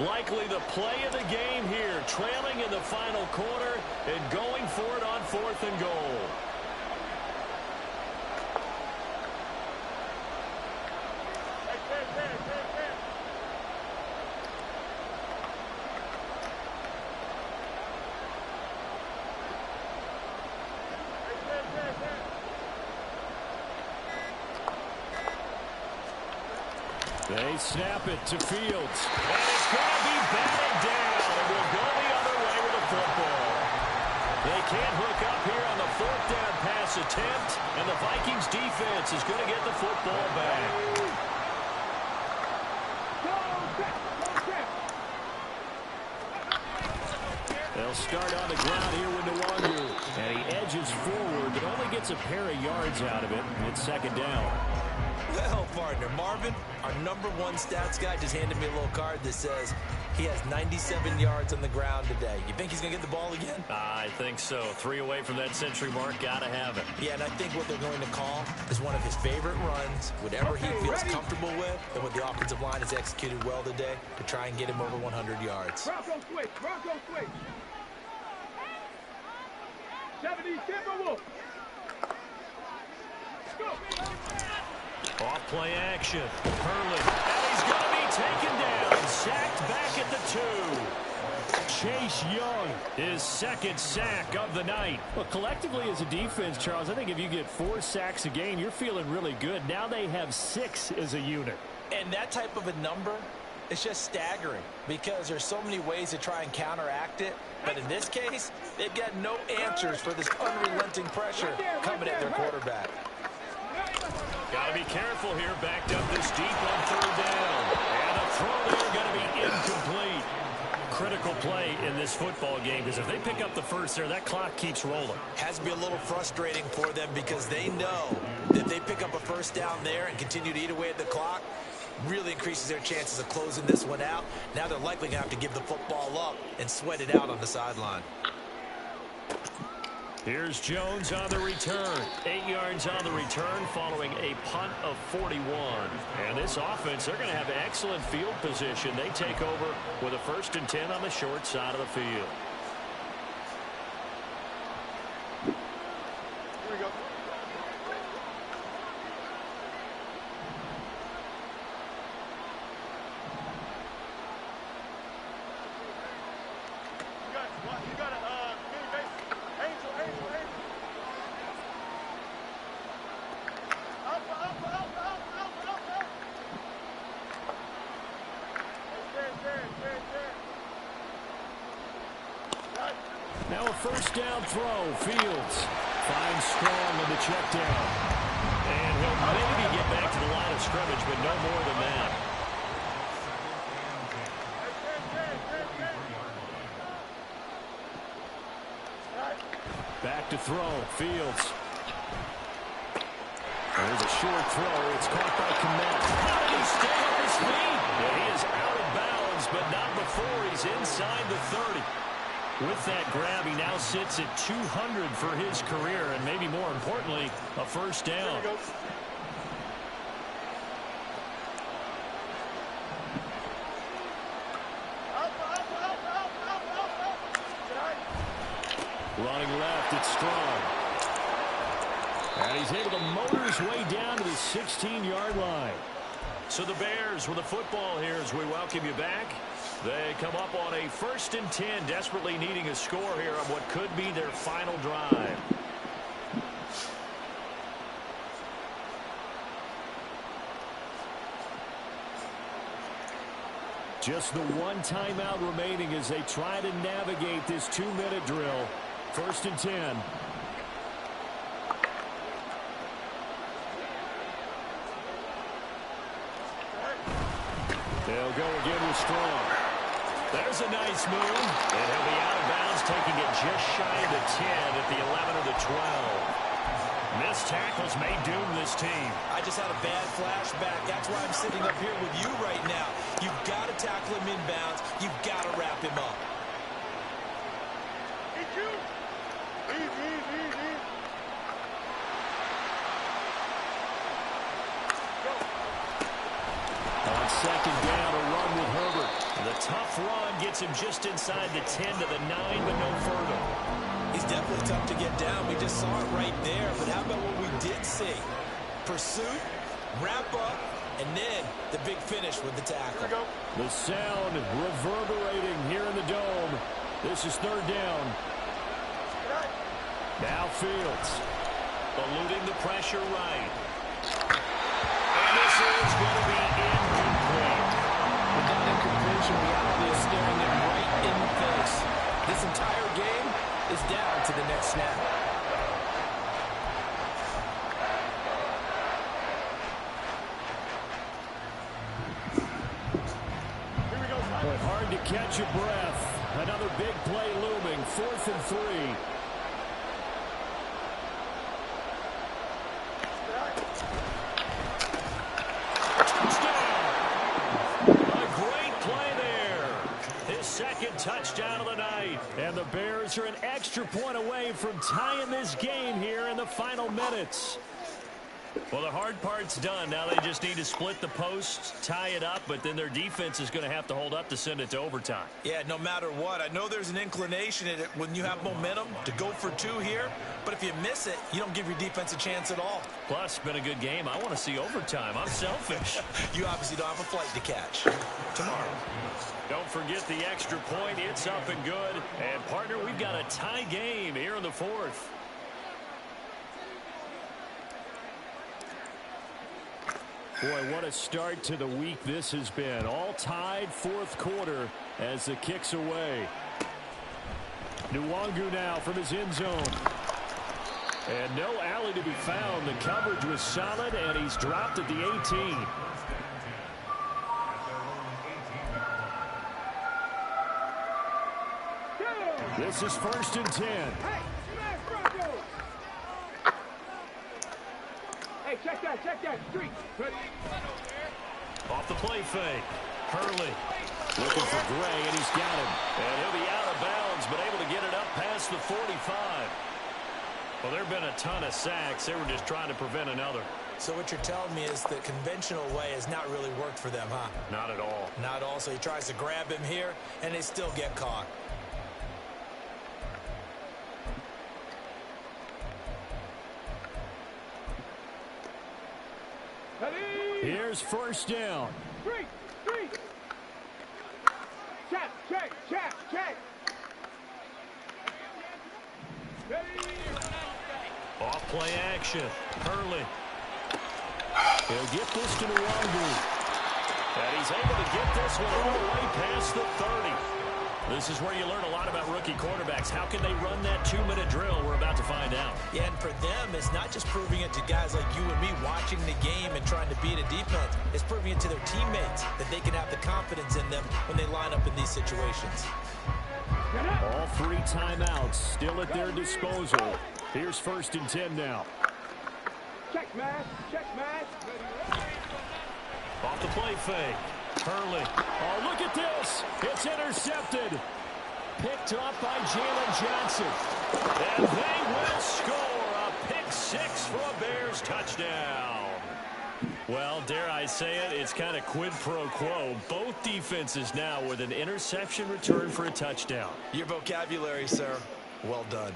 Likely the play of the game here, trailing in the final quarter and going for it on 4th and goal. They snap it to Fields. And it's going to be batted down. And will go the other way with the football. They can't hook up here on the 4th down pass attempt. And the Vikings defense is going to get the football back. They'll start on the ground here with Nwangu. And he edges forward, but only gets a pair of yards out of it. And it's 2nd down. Well, partner, Marvin, our #1 stats guy, just handed me a little card that says he has 97 yards on the ground today. You think he's going to get the ball again? I think so. 3 away from that century mark. Got to have it. Yeah, and I think what they're going to call is one of his favorite runs, whatever he feels comfortable with, and what the offensive line has executed well today to try and get him over 100 yards. Bronco switch. Bronco switch. 70 Timberwolves. Go. Off play action. Hurley. And he's going to be taken down. Sacked back at the 2. Chase Young, his 2nd sack of the night. Well, collectively as a defense, Charles, I think if you get 4 sacks a game, you're feeling really good. Now they have 6 as a unit. And that type of a number is just staggering because there's so many ways to try and counteract it. But in this case, they've got no answers for this unrelenting pressure coming at their quarterback. Got to be careful here, backed up this deep on 3rd down. And a throw there going to be incomplete. Critical play in this football game because if they pick up the 1st there, that clock keeps rolling. Has to be a little frustrating for them because they know that if they pick up a 1st down there and continue to eat away at the clock, really increases their chances of closing this one out. Now they're likely going to have to give the football up and sweat it out on the sideline. Here's Jones on the return. 8 yards on the return following a punt of 41. And this offense, they're going to have excellent field position. They take over with a 1st and 10 on the short side of the field. Here we go. You got a mini base. Angel. Up. There. Now a 1st down throw. Fields Finds Strong on the check down. And he'll maybe get back to the line of scrimmage, but no more than that. Back to throw. Fields. There's a short throw. It's caught by Kmet. How did he stay on his feet? Yeah, he is out of bounds, but not before he's inside the 30. With that grab, he now sits at 200 for his career, and maybe more importantly, a first down. Running left, it's Strong. And he's able to motor his way down to the 16-yard line. So the Bears with the football here as we welcome you back. They come up on a 1st and 10, desperately needing a score here on what could be their final drive. Just the one timeout remaining as they try to navigate this 2-minute drill. 1st and 10. They'll go again with Strong. There's a nice move. And he'll be out of bounds, taking it just shy of the 10 at the 11 or the 12. Missed tackles may doom this team. I just had a bad flashback. That's why I'm sitting up here with you right now. You've got to tackle him inbounds. You've got to wrap him up. On 2nd down, a run with Herbert. The tough run gets him just inside the 10 to the 9, but no further. He's definitely tough to get down. We just saw it right there. But how about what we did see? Pursuit, wrap up, and then the big finish with the tackle. The sound reverberating here in the dome. This is 3rd down. Now Fields. Eluding the pressure right. And this is going to be incomplete. Without incompletion, reality is staring him right in the face. This entire game is down to the next snap. But hard to catch a breath. Another big play looming. 4th and 3. Second touchdown of the night. And the Bears are an extra point away from tying this game here in the final minutes. Well, the hard part's done. Now they just need to split the posts, tie it up, but then their defense is going to have to hold up to send it to overtime. Yeah, no matter what. I know there's an inclination in it when you have momentum to go for 2 here, but if you miss it, you don't give your defense a chance at all. Plus, it's been a good game. I want to see overtime. I'm selfish. You obviously don't have a flight to catch tomorrow. Don't forget the extra point. It's up and good. And, partner, we've got a tie game here in the 4th. Boy, what a start to the week this has been. All tied 4th quarter as the kick's away. Nwangu now from his end zone. And no alley to be found. The coverage was solid, and he's dropped at the 18. This is 1st and 10. Hey, check that, street. Off the play fake. Hurley looking for Gray, and he's got him. And he'll be out of bounds, but able to get it up past the 45. Well, there have been a ton of sacks. They were just trying to prevent another. So what you're telling me is the conventional way has not really worked for them, huh? Not at all. Not at all. So he tries to grab him here, and they still get caught. Here's 1st down. Street. Check. Off play action. Hurley. He'll get this to Nwangu. And he's able to get this one all the way past the 30. This is where you learn a lot about rookie quarterbacks. How can they run that 2-minute drill? We're about to find out. Yeah, and for them, it's not just proving it to guys like you and me watching the game and trying to beat a defense. It's proving it to their teammates that they can have the confidence in them when they line up in these situations. All 3 timeouts still at their disposal. Here's 1st and 10 now. Check, man. Check, man. Off the play fake. Hurley. Oh, look at this. It's intercepted. Picked up by Jalen Johnson. And they will score a pick 6 for a Bears touchdown. Well, dare I say it, it's kind of quid pro quo. Both defenses now with an interception return for a touchdown. Your vocabulary, sir. Well done.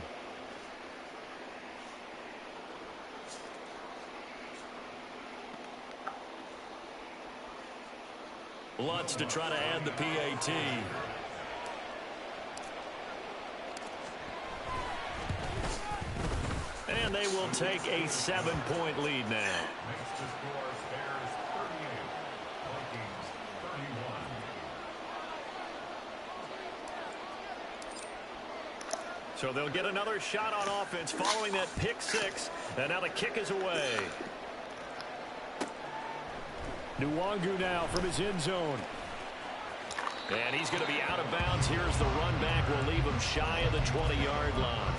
Lutz to try to add the PAT. And they will take a 7-point lead now. So they'll get another shot on offense following that pick 6. And now the kick is away. Nwangu now from his end zone. And he's going to be out of bounds. Here's the run back. Will leave him shy of the 20-yard line.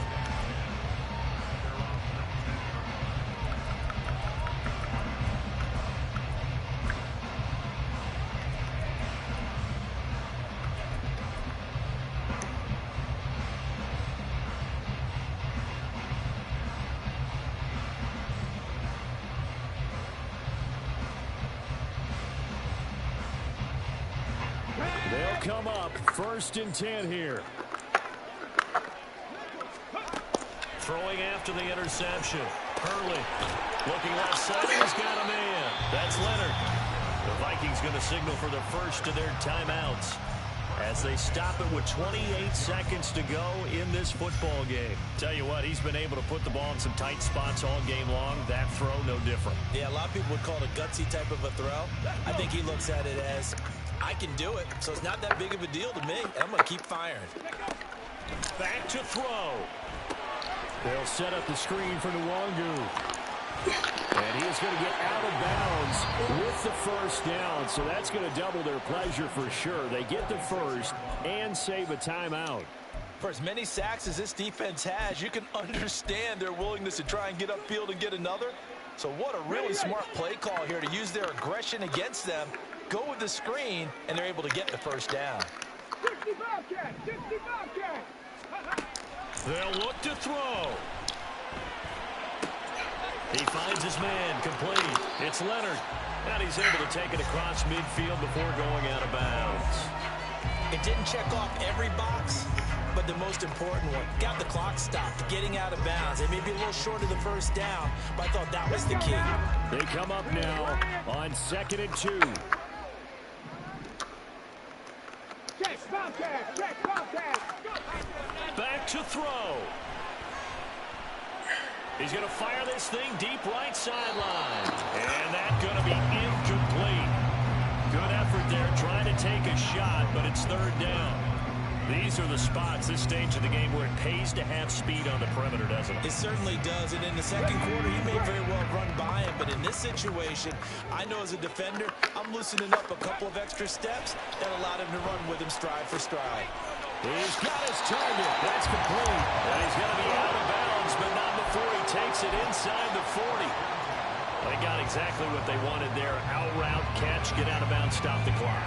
They'll come up 1st and 10 here. Throwing after the interception. Hurley looking left side. He's got a man. That's Leonard. The Vikings going to signal for the first of their timeouts as they stop it with 28 seconds to go in this football game. Tell you what, he's been able to put the ball in some tight spots all game long. That throw, no different. Yeah, a lot of people would call it a gutsy type of a throw. I think he looks at it as, I can do it, so it's not that big of a deal to me. I'm going to keep firing. Back to throw. They'll set up the screen for Nwangu. And he is going to get out of bounds with the first down. So that's going to double their pleasure for sure. They get the first and save a timeout. For as many sacks as this defense has, you can understand their willingness to try and get upfield and get another. So what a really smart play call here to use their aggression against them. Go with the screen, and they're able to get the first down. 65 catch, 65 catch. They'll look to throw. He finds his man complete. It's Leonard. And he's able to take it across midfield before going out of bounds. It didn't check off every box, but the most important one. Got the clock stopped, getting out of bounds. It may be a little short of the first down, but I thought that was the key. They come up now on 2nd and 2. Check, Bobcat, check, Bobcat. Back to throw. He's going to fire this thing deep right sideline. And that's going to be incomplete. Good effort there trying to take a shot, but it's 3rd down. These are the spots, this stage of the game, where it pays to have speed on the perimeter, doesn't it? It certainly does, and in the second quarter, he may very well run by him, but in this situation, I know as a defender, I'm loosening up a couple of extra steps that allowed him to run with him stride for stride. He's got his target. That's complete. And he's going to be out of bounds, but not before he takes it inside the 40. They got exactly what they wanted there. Out route, catch, get out of bounds, stop the clock.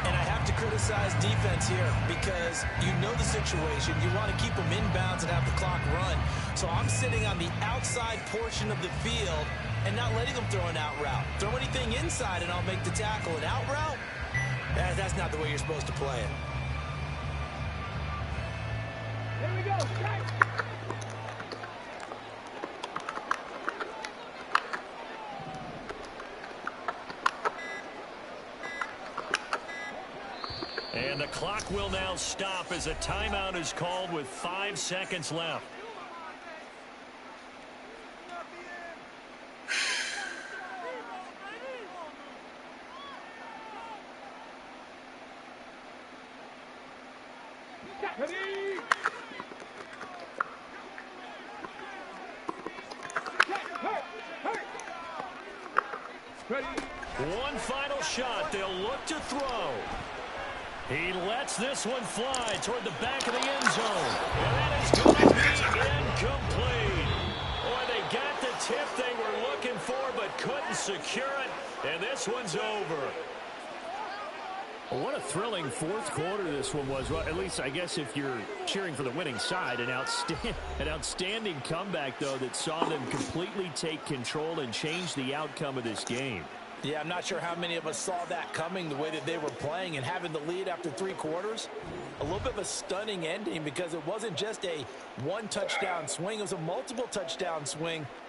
And I have to criticize defense here because you know the situation. You want to keep them inbounds and have the clock run. So I'm sitting on the outside portion of the field and not letting them throw an out route. Throw anything inside and I'll make the tackle. An out route? That's not the way you're supposed to play it. Here we go, check. And the clock will now stop as a timeout is called with 5 seconds left. One final shot. They'll look to throw. He lets this one fly toward the back of the end zone. And that is going to be incomplete. Boy, they got the tip they were looking for but couldn't secure it. And this one's over. Well, what a thrilling fourth quarter this one was. Well, at least, I guess, if you're cheering for the winning side. An outstanding comeback, though, that saw them completely take control and change the outcome of this game. Yeah, I'm not sure how many of us saw that coming, the way that they were playing and having the lead after 3 quarters. A little bit of a stunning ending because it wasn't just a one touchdown swing. It was a multiple touchdown swing